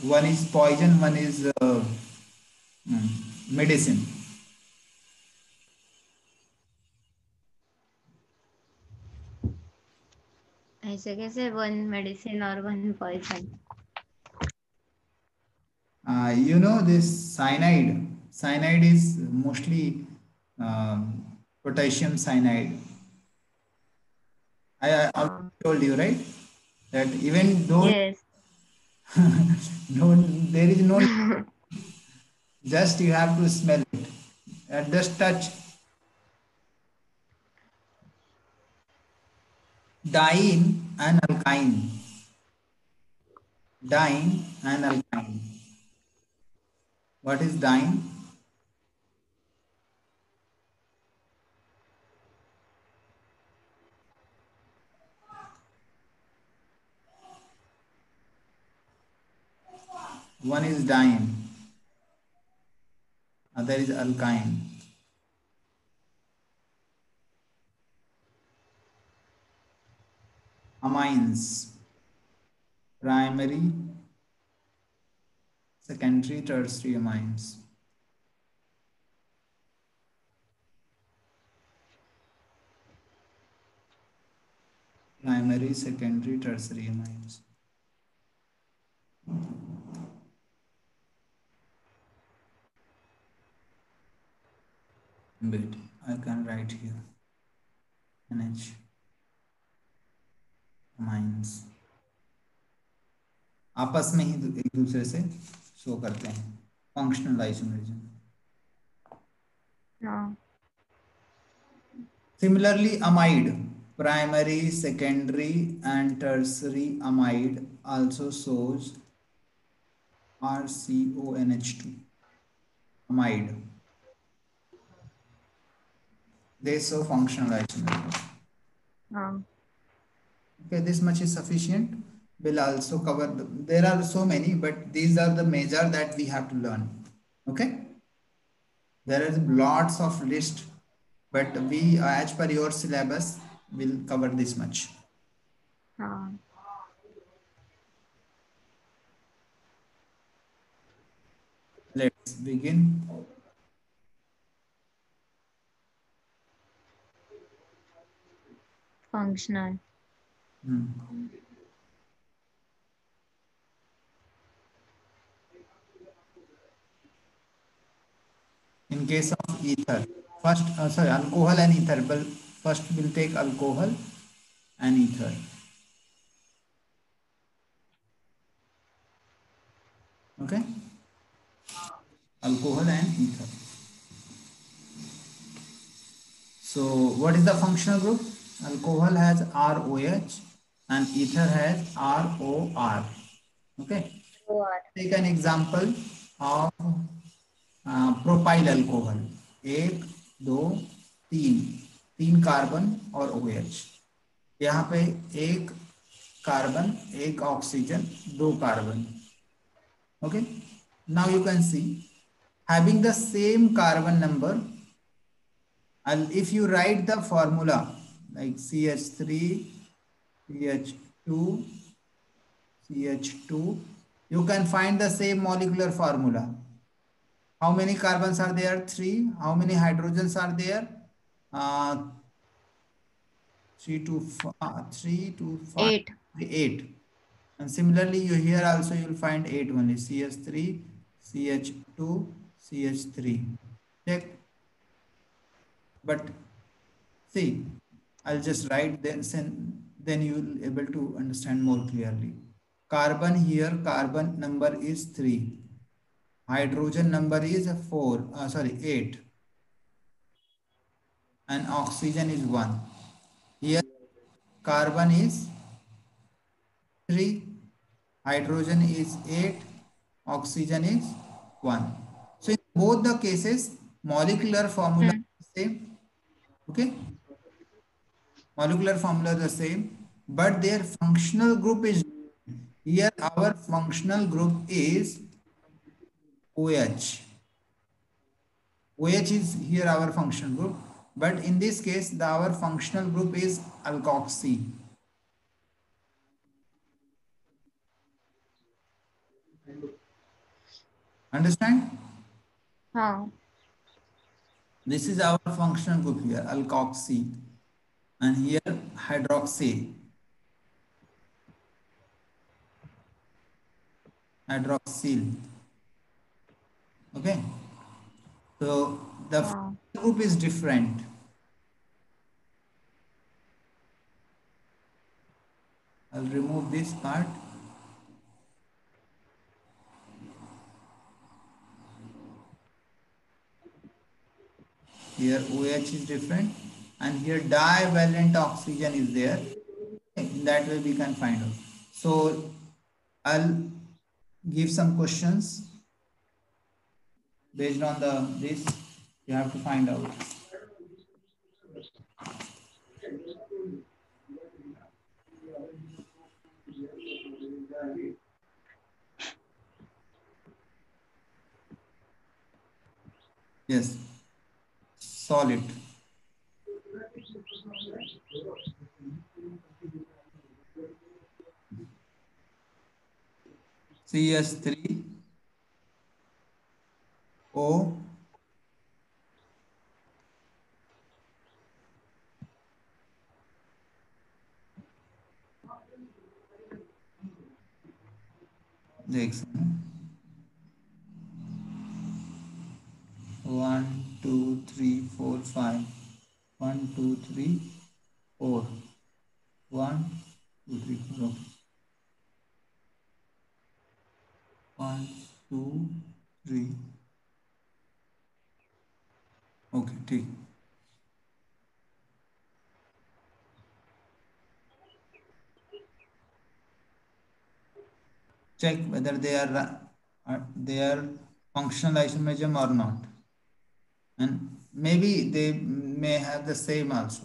One is poison, one is medicine. ऐसे कैसे one medicine और one poison? You know this cyanide. Cyanide is mostly potassium cyanide. I already told you, right? That even though Yes. no, there is no, just you have to smell it. Just touch. Diene and alkyne. Diene and alkyne. What is diene? One is diene, other is alkyne. Amines, primary, secondary, tertiary amines. Primary, secondary, tertiary amines. Wait, I can write here. NH amines. आपस में ही एक दूसरे से show करते हैं. Functional isomerism. हाँ. Similarly, amide, primary, secondary, and tertiary amide also shows RCONH2. Amide. They show functional isomerism. हाँ. Okay, this much is sufficient. We'll also cover there are so many, but these are the major that we have to learn. Okay. There is lots of list, but we, as per your syllabus, will cover this much. हाँ. Let's begin. Functional. In case of ether, first, sorry, alcohol and ether. But first, we'll take alcohol and ether. Okay, alcohol and ether. So, what is the functional group? Alcohol has ROH and ether has ROR. Okay. Take an example of propyl alcohol. 1 2 3 3 carbon और OH. यहाँ पे 1 carbon 1 oxygen 2 carbon. Okay, now you can see having the same carbon number, and if you write the formula like CH3 CH2 CH2, you can find the same molecular formula. How many carbons are there? 3. How many hydrogens are there? 3 to 5, 8. 8. And similarly, you here also you will find 8 only. CH3, CH2, CH3. Check. But see, I'll just write this, and then you will able to understand more clearly. Carbon here, carbon number is 3. Hydrogen number is 8, and oxygen is 1. Here carbon is 3, hydrogen is 8, oxygen is 1. So in both the cases, molecular formula is the same. Okay, molecular formula is the same, but their functional group is here. Our functional group is OH. OH is here our functional group, but in this case, our functional group is alkoxy. Understand? हाँ. This is our functional group here, alkoxy, and here hydroxy. Hydroxyl. Okay. So the हाँ. group is different. I'll remove this part. Here OH is different, and here divalent oxygen is there. In that way we can find out. So I'll give some questions based on this. You have to find out. Yes, solid. CS3 O next. 1 2 3 4 5. 1 2 3 4. 1 2 3 4. Okay. 1 2 3. Okay, ठीक. Check whether they are functional isomerism or not, and maybe they may have the same also.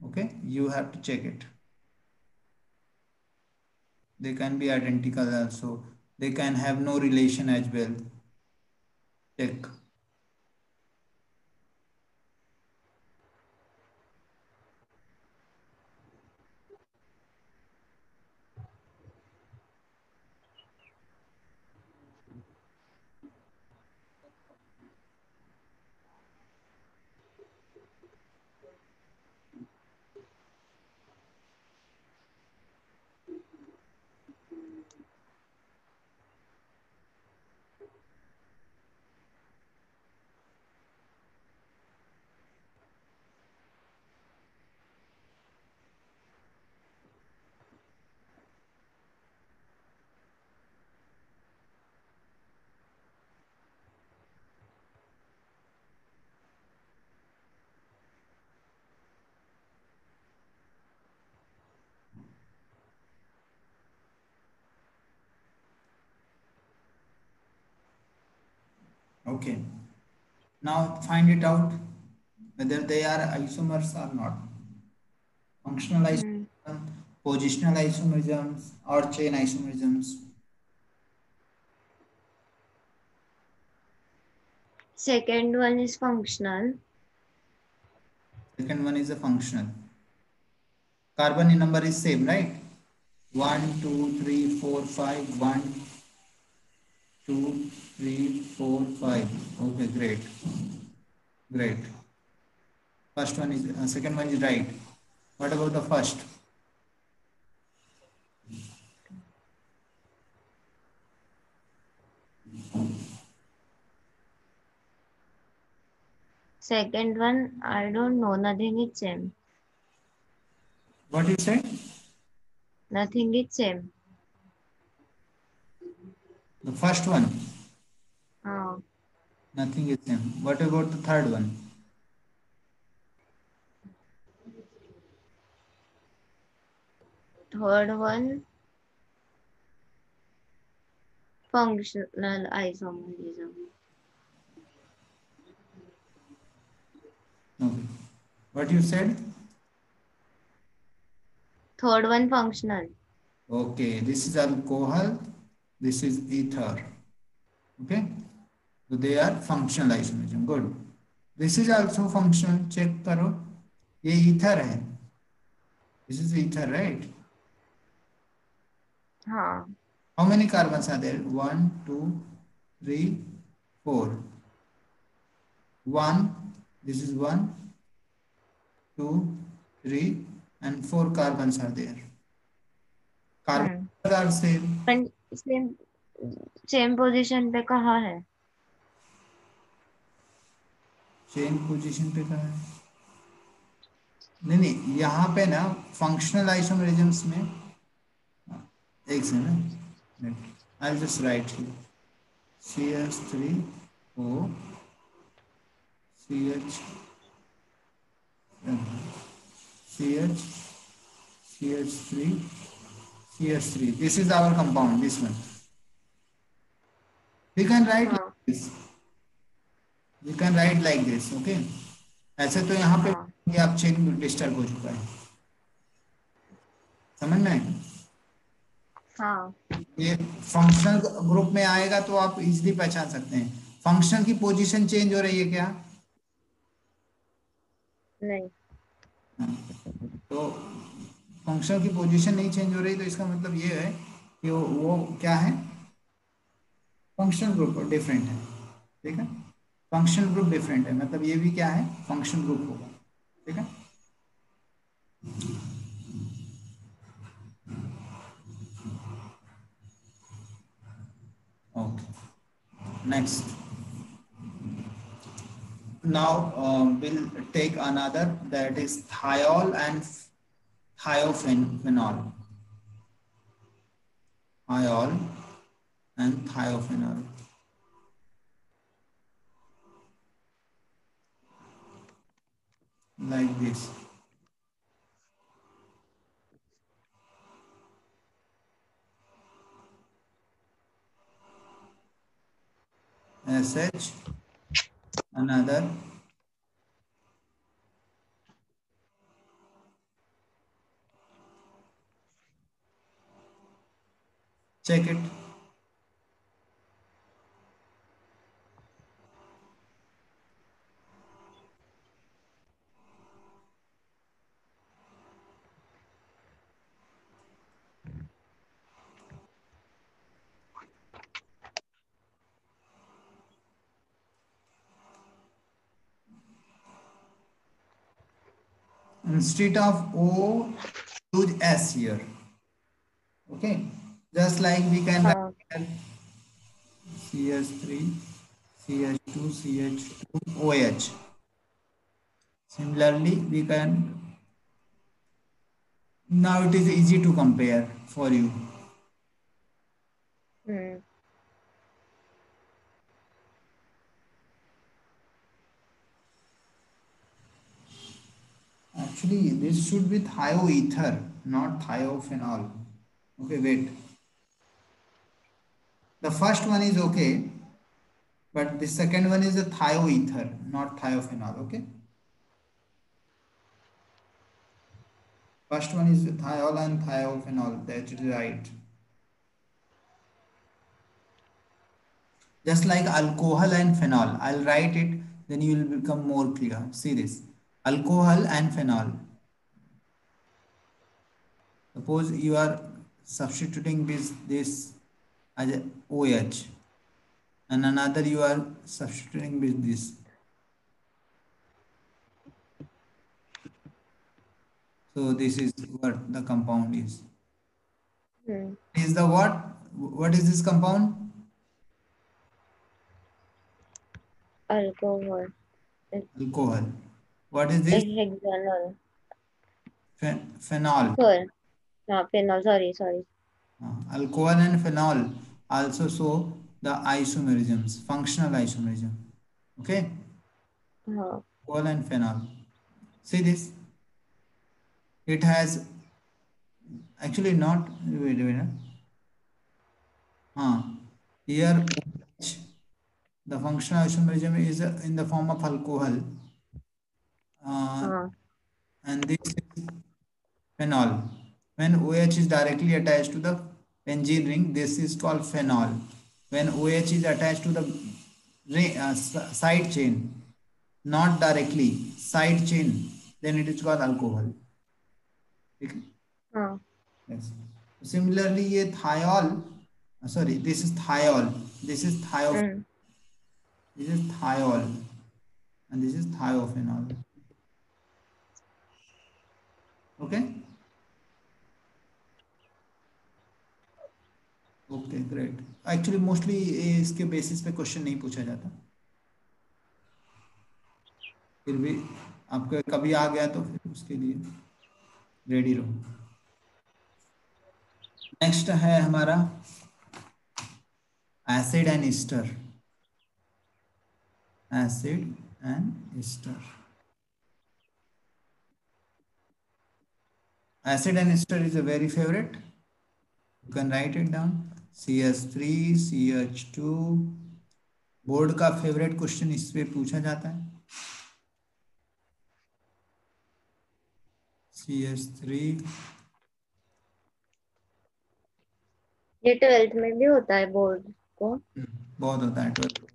Okay, you have to check it. They can be identical also. They can have no relation as well. Check. Okay. Now find it out whether they are isomers or not. Functional isomerism, positional isomerisms, or chain isomerisms. Second one is functional. Second one is a functional. Carbon number is same, right? 1 2 3 4 5. 1 2 3 4 5. Okay, great. Great. First one is second one is right. What about the first? Second one, I don't know. Nothing is same. What you said? Nothing is same. The first one. हाँ. Nothing is same. What about the third one? Third one, functional isomerism. Okay. What you said? Third one, functional. Okay. This is alcohol. This is ether. Okay. So they are functional isomerism. Good. This is also functional. Check करो. ये ether है. This is ether, right? हाँ. How many carbons are there? 1, 2, 3, 4. 1. This is 1, 2, 3, and 4 carbons are there. Carbons are same. पण same same position पे कहाँ है? Chain position पे कहाँ है? नहीं नहीं, यहाँ पे ना फंक्शनल आइसोमेरिज्म्स में एक second, I just right here CH3O CH CH CH3 CH3. This is our compound. This one we can write like this. We can write like this. Okay. ऐसे तो यहाँ पे ये आप चेन डिस्टर्ब हो चुका है, समझ में आएगा? हाँ. ये फंक्शनल ग्रुप में आएगा तो आप इजीली पहचान सकते हैं. फंक्शन की पोजीशन चेंज हो रही है क्या? नहीं. तो फंक्शन की पोजीशन नहीं चेंज हो रही तो इसका मतलब ये है कि वो क्या है, फंक्शन ग्रुप डिफरेंट है. ठीक है, फंक्शन ग्रुप डिफरेंट है, मतलब ये भी क्या है, फंक्शन ग्रुप होगा. ठीक है. Okay, next. Now we'll take another, that is thiol and thiophenol. Thiol and thiophenol. Like this. SH, another. Check it. Instead of O, use S here. Okay, just like we can हाँ. write CH3, CH2, CH2, OH. Similarly, we can, now it is easy to compare for you. Actually, this should be thioether, not thiophenol. Okay, wait. The first one is okay, but the second one is a thioether, not thiophenol. Okay. First one is thiol and thiophenol. That's right. Just like alcohol and phenol. I'll write it, then you will become more clear. See this. Alcohol and phenol. Suppose you are substituting this as a OH, and another you are substituting with this. So this is what the compound is. Is the what? What is this compound? Alcohol. Alcohol. What is this? Hexanol. Phenol. Phenol. Sorry. Alcohol and phenol also show the isomerisms, functional isomerism. Okay. Alcohol and phenol. See this. It has actually not. Wait a minute. Here the functional isomerism is in the form of alcohol, and this is phenol. When OH is directly attached to the benzene ring, this is called phenol. When OH is attached to the side chain, not directly, side chain, then it is called alcohol. ठीक है? हाँ. Yes. Similarly, ये thiol, sorry, this is thiol, this is hmm. this is thiol, and this is thiophenol. Okay. Okay great. Actually mostly इसके basis पे question नहीं पूछा जाता, फिर भी आपको कभी आ गया तो फिर उसके लिए रेडी रहो. नेक्स्ट है हमारा acid and Easter. Acid and Easter. Acid and Easter is a very favourite. You can write it down. CH3, CH2. Board का फेवरेट क्वेश्चन इस पे पूछा जाता है. CH3. ये 12th में भी होता है बोर्ड को. बहुत होता है 12.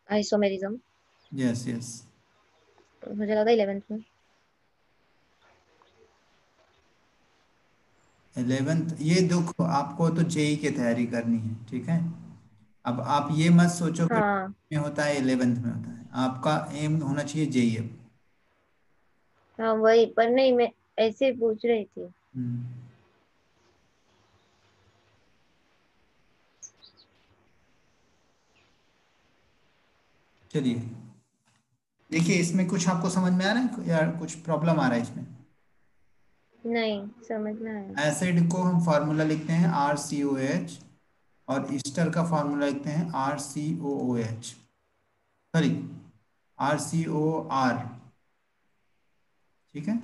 आइसोमेरिज्म. Yes yes. मुझे लगा 11th में. 11th ये देखो, आपको तो जेई की तैयारी करनी है, ठीक है. अब आप ये मत सोचो कि हाँ. में होता है 11th में होता है. आपका एम होना चाहिए जेई अब. हाँ वही, पर नहीं, मैं ऐसे ही पूछ रही थी. चलिए देखिए, इसमें कुछ आपको समझ में आ रहा है या कुछ प्रॉब्लम आ रहा है इसमें? नहीं समझ में आया. एसिड को हम फार्मूला लिखते हैं RCOH, और ईस्टर का फार्मूला लिखते हैं RCOOH, सॉरी RCOR. ठीक है,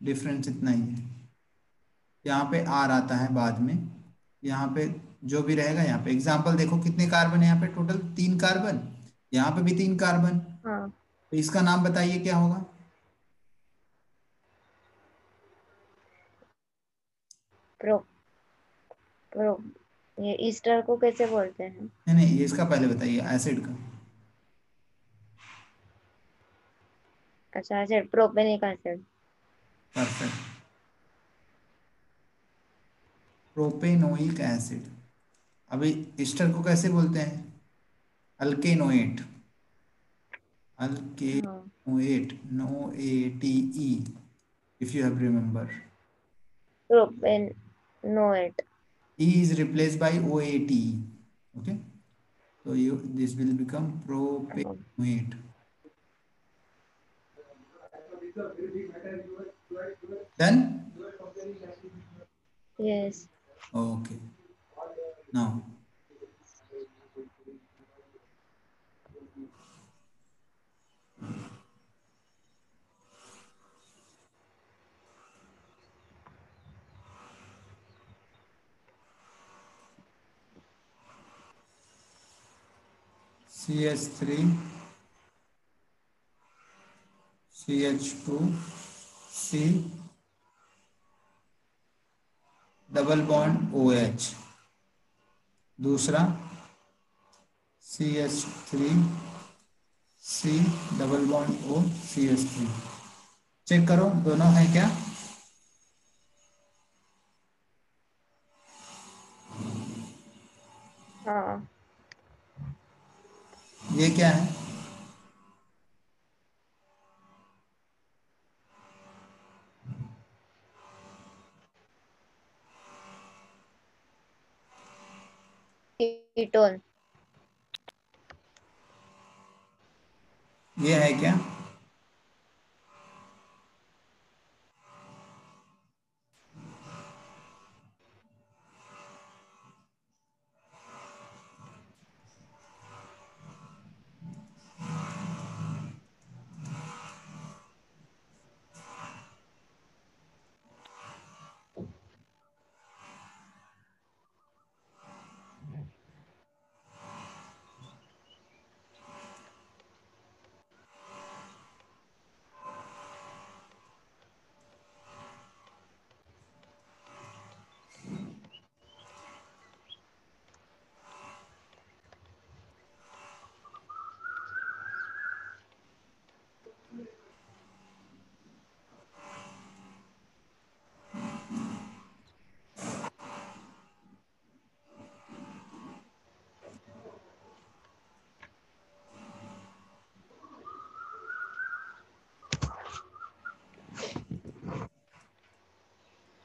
डिफरेंस इतना ही है. यहाँ पे R आता है बाद में. यहाँ पे जो भी रहेगा, यहाँ पे एग्जाम्पल देखो कितने कार्बन है. यहाँ पे टोटल 3 कार्बन, यहाँ पे भी 3 कार्बन. हाँ. तो इसका नाम बताइए क्या होगा? प्रो प्रो ये ईस्टर को कैसे बोलते हैं? नहीं नहीं, ये इसका पहले बताइए, एसिड का. अच्छा, acid, propanoic acid. Perfect. Propanoic acid. अभी ईस्टर को कैसे बोलते हैं? अल्केनोएट. हाँ. Alkanoate, no ATE, if you have remember. Propanoate. E is replaced by OATE. Okay, so this will become propanoate. Then yes. okay, now CH3, CH2, C, double bond OH. दूसरा CH3, C, double bond O, CH3. Check करो दोनों है क्या. हाँ. ये क्या है? Ketone. ये है क्या?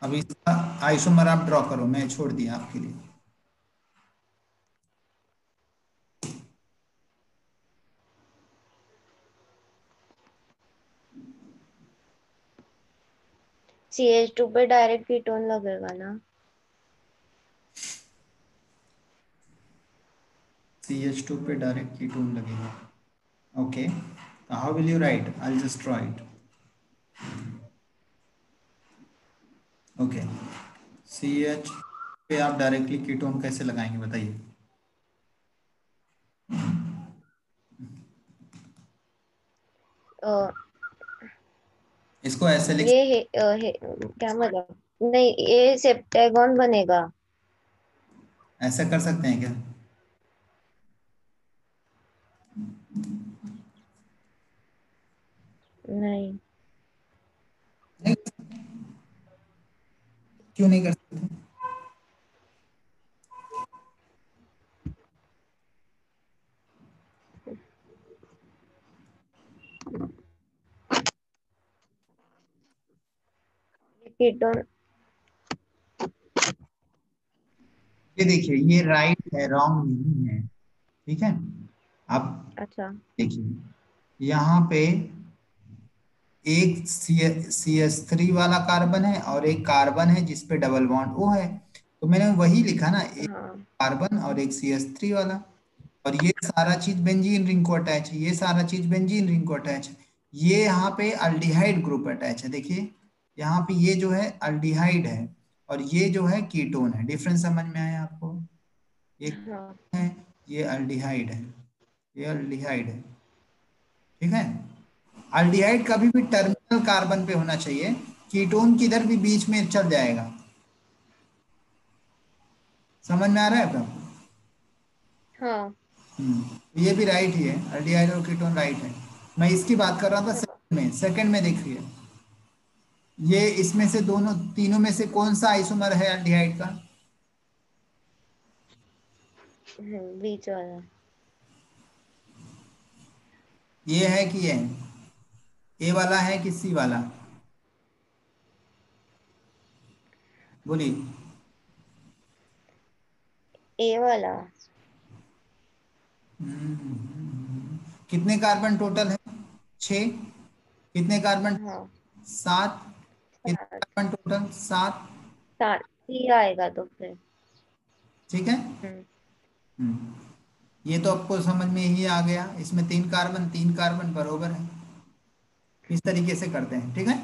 अब इसका आइसोमर आप ड्रॉ करो, मैं छोड़ दिया आपके लिए। CH2 पे डायरेक्ट कीटोन लगेगा ना? CH2 पे डायरेक्ट कीटोन लगेगा। Okay, how will you right? I just draw it. Okay, CH पे आप डायरेक्टली कीटोन कैसे लगाएंगे बताइए? अ, इसको ऐसे लिख, क्या मतलब, नहीं ये सेप्टेगॉन बनेगा। ऐसा कर सकते हैं क्या? नहीं, नहीं, क्यों नहीं कर सकते? कीटोन। ये देखिए, ये राइट है, रॉन्ग नहीं है। ठीक है, आप अच्छा। देखिए यहाँ पे एक CS3 वाला कार्बन है और एक कार्बन है जिसपे डबल बॉन्ड ओ है, तो मैंने वही लिखा ना, एक हाँ कार्बन और एक CS3 वाला। और ये सारा चीज बेंजीन रिंग को अटैच है, ये सारा चीज बेंजीन रिंग को अटैच है। ये यहाँ पे अल्डिहाइड ग्रुप अटैच है, देखिए यहाँ पे ये जो है अल्डिहाइड है और ये जो है कीटोन है। डिफरेंस समझ में आया आपको? ये हाँ है, ये अल्डिहाइड है, ये अल्डिहाइड है। ठीक है, अल्डिहाइड कभी भी टर्मिनल कार्बन पे होना चाहिए, कीटोन किधर भी बीच में चल जाएगा। समझ में आ रहा है आपको? हाँ ये भी राइट ही है, अल्डिहाइड और कीटोन राइट है। मैं इसकी बात कर रहा था हाँ। सेकंड में, सेकंड में देखिए, ये इसमें से दोनों तीनों में से कौन सा आइसोमर है अल्डिहाइड का? बीच वाला। ये है कि ये? ए वाला है कि सी वाला? बोलिए। ए वाला। कितने कार्बन टोटल है? 6। कितने कार्बन? हाँ 7। कितने 7। Carbon total? 7। 7 ही आएगा तो फिर। ठीक है। हम्म। ये तो आपको समझ में ही आ गया, इसमें 3 कार्बन 3 कार्बन बरोबर है। इस तरीके से करते हैं, ठीक है।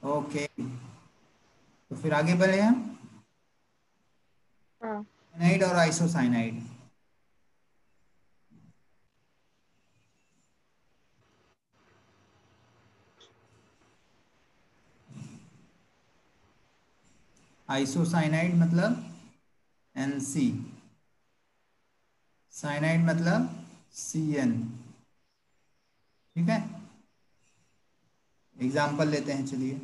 ओके, तो फिर आगे बढ़े हम, हाँ साइनाइड और आइसोसाइनाइड। आइसोसाइनाइड मतलब NC, साइनाइड मतलब CN। ठीक है, एग्जाम्पल लेते हैं, चलिए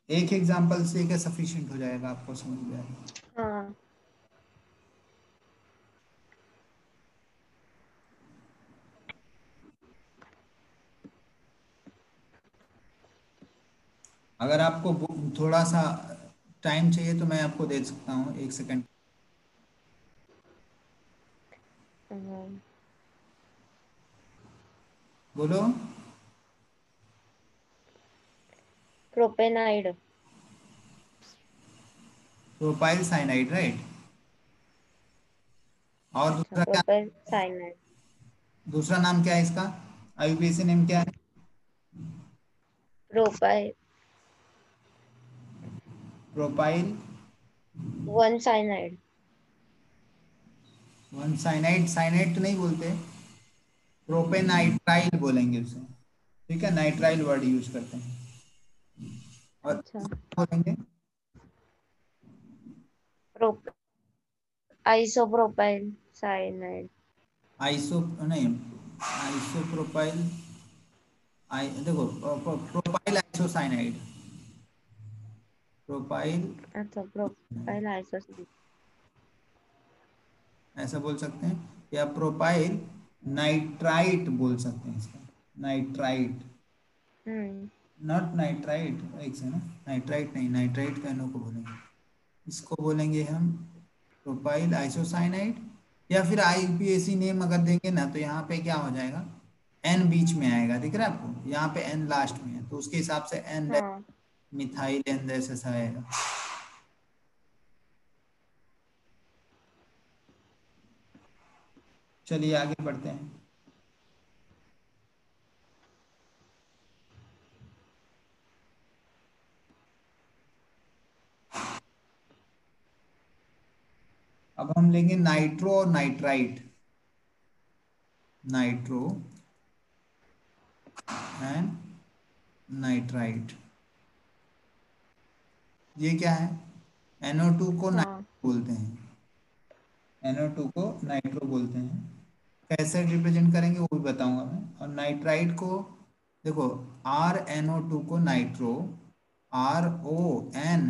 एक एग्जाम्पल से क्या सफिशिएंट हो जाएगा, आपको समझ में आएगा। हाँ। अगर आपको थोड़ा सा टाइम चाहिए तो मैं आपको दे सकता हूँ, 1 सेकंड। बोलो। प्रोपेनाइड। Propyl cyanide, right. और अच्छा, दूसरा क्या? Propane cyanide. दूसरा नाम क्या है इसका? IUPAC नेम क्या है? Propyl propyl 1 cyanide. One cyanide, cyanide तो नहीं बोलते, प्रोपेनाइट्राइल बोलेंगे उसे। ठीक है, नाइट्राइल वर्ड यूज करते हैं। और अच्छा। बोलेंगे प्रोप आइसोप्रोपाइल साइनाइड। आइसो, नहीं, आइसोप्रोपाइल, देखो, प्रोपाइल आइसोसाइनाइड, प्रोपाइल। अच्छा, प्रोपाइल आइसोसाइनाइड। ऐसा बोल सकते हैं, या प्रोपाइल नाइट्राइट बोल सकते हैं इसका, नाइट्राइट, नॉट नाइट्राइट, एक से ना, नाइट्राइट नहीं, नाइट्राइट का को बोलेंगे, इसको बोलेंगे हम प्रोपाइल आइसोसाइनाइड, या फिर आईयूपीएसी नेम अगर देंगे ना तो यहाँ पे क्या हो जाएगा, एन बीच में आएगा, दिख रहा है आपको, यहाँ पे एन लास्ट में है, तो उसके हिसाब से एन हाँ मिथाइल एन ऐसा आएगा। चलिए आगे बढ़ते हैं। अब हम लेंगे नाइट्रो और नाइट्राइट, नाइट्रो एंड नाइट्राइट, ये क्या है, NO2 को हाँ नाइट्रो बोलते हैं, NO2 को नाइट्रो बोलते हैं, कैसे रिप्रेजेंट करेंगे वो भी बताऊंगा मैं। और नाइट्राइट को देखो, RNO2 को नाइट्रो, RON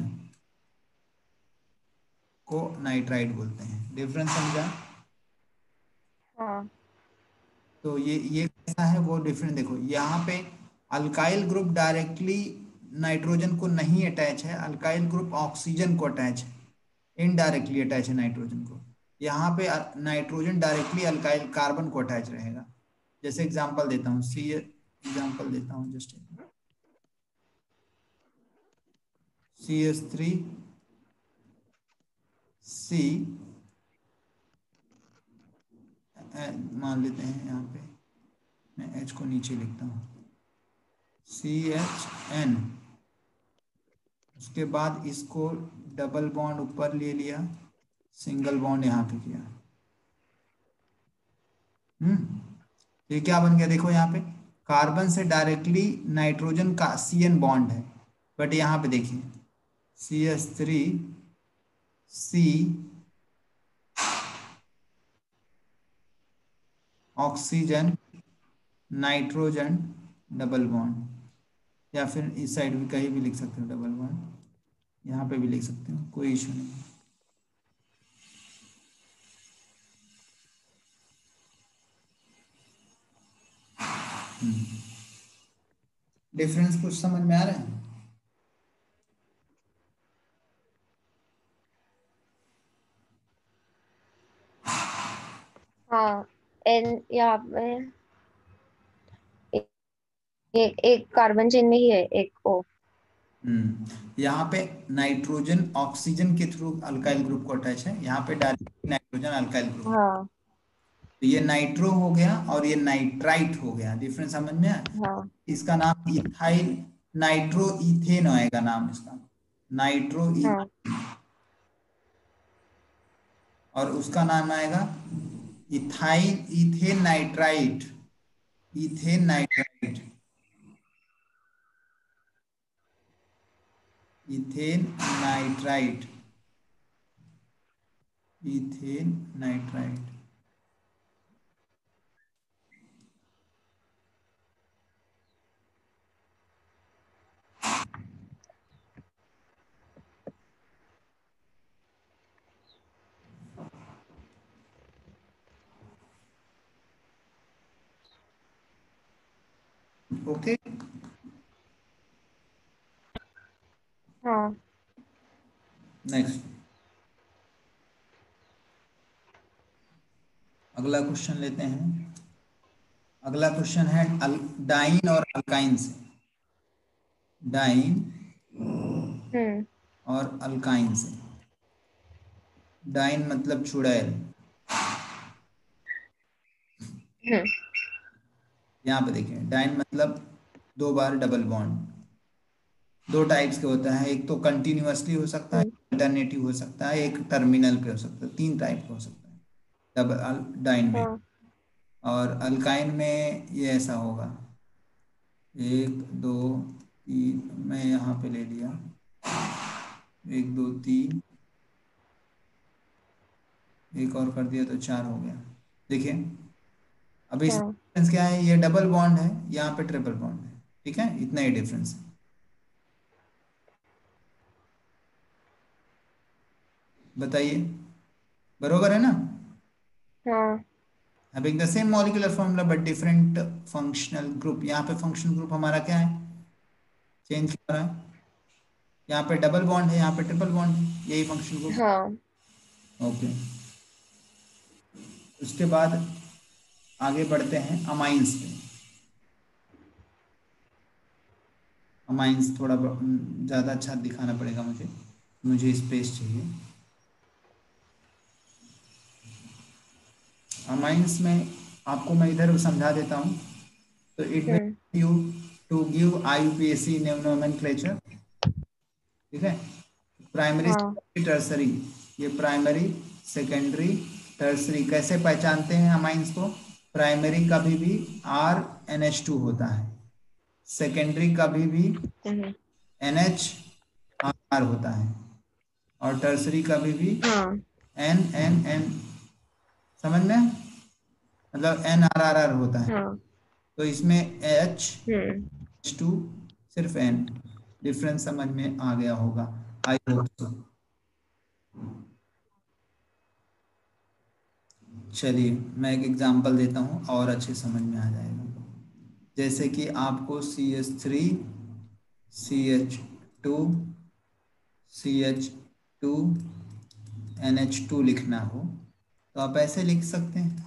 को नाइट्राइट बोलते हैं, डिफरेंस समझा। हाँ तो ये कैसा है वो डिफरेंट, देखो यहाँ पे अल्काइल ग्रुप डायरेक्टली नाइट्रोजन को नहीं अटैच है, अल्काइल ग्रुप ऑक्सीजन को अटैच है, इनडायरेक्टली अटैच है नाइट्रोजन को। यहाँ पे नाइट्रोजन डायरेक्टली अल्काइल कार्बन को अटैच रहेगा। जैसे एग्जांपल देता हूँ, सी एग्जांपल देता हूँ, जस्ट CH3 C, मान लेते हैं यहाँ पे, मैं H को नीचे लिखता हूँ, CHN, उसके बाद इसको डबल बॉन्ड ऊपर ले लिया, सिंगल बॉन्ड यहाँ पे किया। तो ये क्या बन गया, देखो यहाँ पे कार्बन से डायरेक्टली नाइट्रोजन का CN बॉन्ड है, बट यहाँ पे देखिए CH3C oxygen nitrogen double bond, या फिर इस साइड भी कहीं भी लिख सकते हो डबल बॉन्ड, यहाँ पे भी लिख सकते हो, कोई इशू नहीं। डिफरेंस कुछ समझ में आ रहा है। हाँ। एन यहाँ पे एक कार्बन चेन में ही है एक ओ। यहाँ पे नाइट्रोजन ऑक्सीजन के थ्रू अल्काइल ग्रुप को अटैच है, यहाँ पे डायरेक्टली नाइट्रोजन अल्काइल ग्रुप। हाँ तो ये नाइट्रो हो गया और ये नाइट्राइट हो गया, डिफरेंस समझ में आया। हाँ इसका नाम इथाइल नाइट्रो इथेन आएगा नाम इसका, नाइट्रो हाँ और उसका नाम आएगा ethyl ethane nitrite, ethane nitrite, ethane nitrite, ethane nitrite. Okay, हाँ नेक्स्ट, अगला क्वेश्चन लेते हैं। अगला क्वेश्चन है डाइन और अल्काइन से, डाइन हम्म और अल्काइन से। डाइन मतलब चुड़ैल, हम्म यहाँ पे देखिए डाइन मतलब दो बार डबल बॉन्ड, दो टाइप्स के होता है, एक तो कंटिन्यूअसली हो सकता है, हम्म अल्टरनेटिव हो सकता है, एक टर्मिनल पे हो सकता है, तीन टाइप का हो सकता है डबल डाइन में। हाँ और अल्काइन में ये ऐसा होगा, एक दो तीन, मैं यहाँ पे ले लिया, एक दो तीन, एक और कर दिया तो चार हो गया। देखिए अब इस हाँ डिफरेंस क्या है, ये डबल बॉन्ड है, यहाँ पे ट्रिपल बॉन्ड है, ठीक है, इतना ही डिफरेंस है। बताइए, बरोबर है ना। हाँ having the same molecular formula but different functional group. यहाँ पे फंक्शनल ग्रुप हमारा क्या है, चेंज कर रहा है। यहाँ पे डबल बॉन्ड है, यहाँ पे ट्रिपल बॉन्ड है, यही फंक्शनल ग्रुप। हाँ। ओके, उसके बाद आगे बढ़ते हैं अमाइंस पे। अमाइंस थोड़ा ज़्यादा अच्छा दिखाना पड़ेगा मुझे, मुझे स्पेस चाहिए। अमाइंस में आपको मैं इधर समझा देता हूँ। तो इट में हम्म। You to give IUPAC nomenclature, ठीक है। प्राइमरी हाँ। टर्सरी, ये प्राइमरी सेकेंडरी टर्सरी कैसे पहचानते हैं अमाइंस को। प्राइमरी कभी भी RNH2 होता है, सेकेंडरी कभी भी हम्म। NHR होता है, और टर्सरी कभी भी हाँ। NNN, समझ में, मतलब NRRR होता है। हाँ। तो इसमें हम्म। H2 सिर्फ N, डिफरेंस समझ में आ गया होगा, आई होप सो। चलिए मैं एक एग्जांपल देता हूँ और अच्छे समझ में आ जाएगा। जैसे कि आपको CH3 CH2 CH2 NH2 लिखना हो तो आप ऐसे लिख सकते हैं,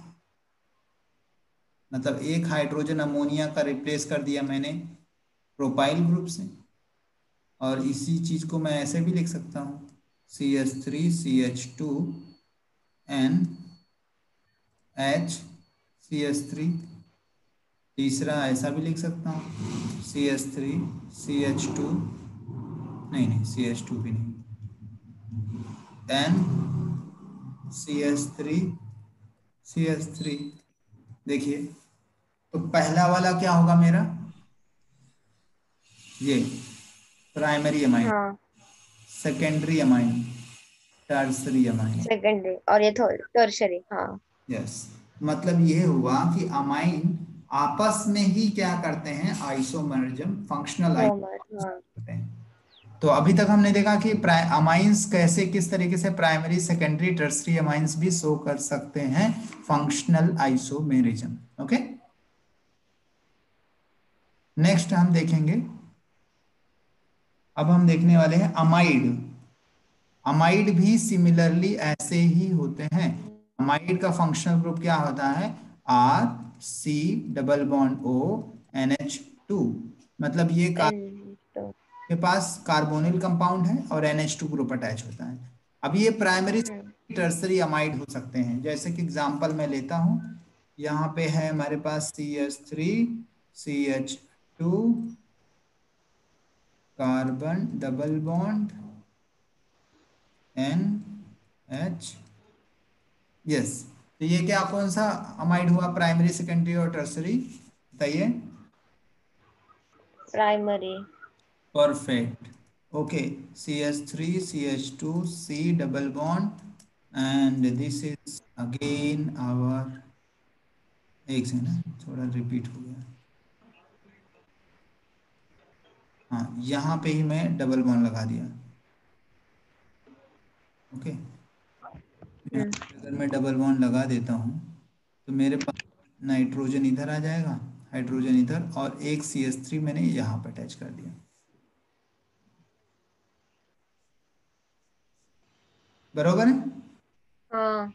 मतलब एक हाइड्रोजन अमोनिया का रिप्लेस कर दिया मैंने प्रोपाइल ग्रुप से, और इसी चीज को मैं ऐसे भी लिख सकता हूँ CH3CH2NH, तीसरा ऐसा भी लिख सकता हूँ CH3CH2, नहीं नहीं CH2 भी नहीं, NCH3CH3। देखिए, तो पहला वाला क्या होगा मेरा, ये प्राइमरी अमाइन, हाँ। Secondary amine, tertiary amine. Secondary और ये थर्ड टर्शरी। हाँ। यस, मतलब ये हुआ कि अमाइन आपस में ही क्या करते हैं, आइसोमरिज्म, फंक्शनल होमर। आइसोमरिज्म हाँ। करते हैं। तो अभी तक हमने देखा कि अमाइंस कैसे, किस तरीके से प्राइमरी सेकेंडरी टर्सरी अमाइंस भी शो कर सकते हैं फंक्शनल आइसोमेरिज्म। ओके, नेक्स्ट हम देखेंगे, अब हम देखने वाले हैं अमाइड। अमाइड भी सिमिलरली ऐसे ही होते हैं। अमाइड का फंक्शनल ग्रुप क्या होता है, RC double bond O NH2, मतलब ये एन तो। के पास कार्बोनिल कंपाउंड है और NH2 ग्रुप अटैच होता है। अब ये प्राइमरी हम्म। टर्सरी अमाइड हो सकते हैं, जैसे कि एग्जांपल मैं लेता हूं, यहाँ पे है हमारे पास CH3CH2 carbon double bond NH, yes. तो ये क्या, कौन सा अमाइड हुआ, प्राइमरी सेकेंडरी और टर्सरी, बताइए। Primary. Perfect, okay. CH3CH2 C double bond and this is again our, एक सेकंड थोड़ा रिपीट हो गया, हाँ यहाँ पे ही मैं डबल बॉन्ड लगा दिया। ओके, यहाँ हम्म। पे अगर मैं डबल बॉन्ड लगा देता हूँ तो मेरे पास नाइट्रोजन इधर आ जाएगा, हाइड्रोजन इधर, और एक CH3 मैंने यहाँ पे अटैच कर दिया, बरोबर है। हाँ।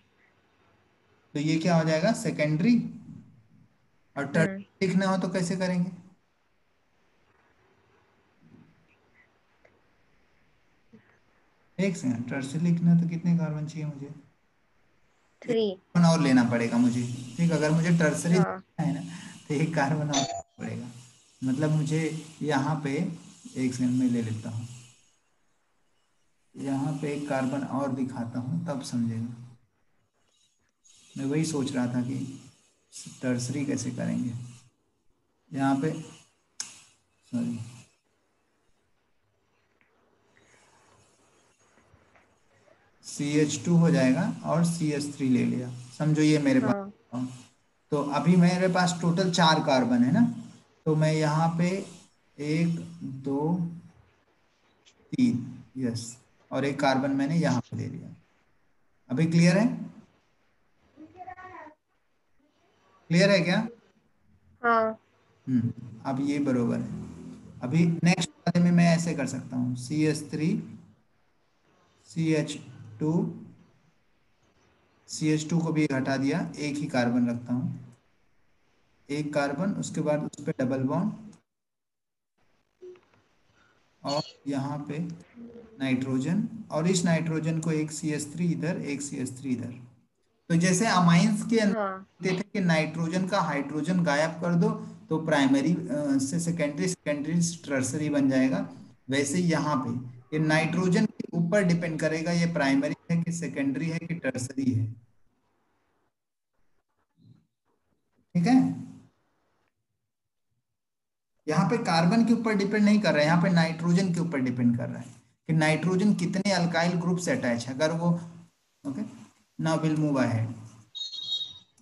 तो ये क्या हो जाएगा, सेकेंडरी। और हम्म। टर्सरी लिखना हो तो कैसे करेंगे, एक सेकंड, टर्सरी लिखना है तो कितने कार्बन चाहिए मुझे, एक 3। कार्बन और लेना पड़ेगा मुझे, ठीक। अगर मुझे टर्सरी हाँ। लिखना है ना तो एक कार्बन और लेना पड़ेगा, मतलब मुझे यहाँ पे, एक सेकंड में ले लेता हूँ, यहाँ पे एक कार्बन और दिखाता हूँ तब समझेगा। मैं वही सोच रहा था कि टर्सरी कैसे करेंगे, यहाँ पे, सॉरी, CH2 हो जाएगा और CH3 ले लिया, समझो ये मेरे हाँ। पास। तो अभी मेरे पास टोटल 4 कार्बन है ना, तो मैं यहाँ पे 1 2 3, यस, और एक कार्बन मैंने यहाँ पे ले लिया। अभी क्लियर है, क्लियर है क्या? हाँ। अब ये बरोबर है। अभी नेक्स्ट वाले में मैं ऐसे कर सकता हूँ, CH3 CH2, CH2 को भी हटा दिया, एक ही कार्बन रखता हूँ, एक कार्बन, उसके बाद उस पर डबल बॉन्ड, और यहाँ पे नाइट्रोजन, और इस नाइट्रोजन को एक CH3 इधर, एक CH3 इधर। तो जैसे अमाइंस के अंदर हाँ। कहते थे कि नाइट्रोजन का हाइड्रोजन गायब कर दो तो प्राइमरी से सेकेंडरी, सेकेंडरी से टर्सरी बन जाएगा, वैसे ही यहाँ पे ये नाइट्रोजन के ऊपर डिपेंड करेगा ये प्राइमरी है कि सेकेंडरी है कि टर्सरी है। ठीक है, यहाँ पे कार्बन के ऊपर डिपेंड नहीं कर रहा है, यहाँ पे नाइट्रोजन के ऊपर डिपेंड कर रहा है कि नाइट्रोजन कितने अल्काइल ग्रुप से अटैच है, अगर वो। Okay, now will move ahead.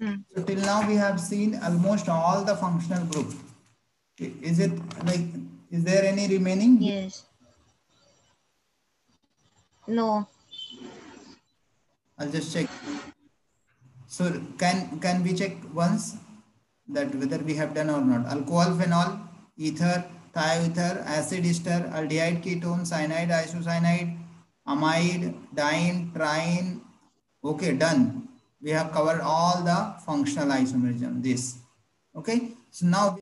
Hmm. So till now we have seen almost all the functional group. Is it like, is there any remaining? Yes. No. I'll just check. So can we check once that whether we have done or not? Alcohol, phenol, ether, thioether, acid ester, aldehyde, ketone, cyanide, isocyanide, amide, diene, trine. Okay, done. We have covered all the functional isomerism. This. Okay. So now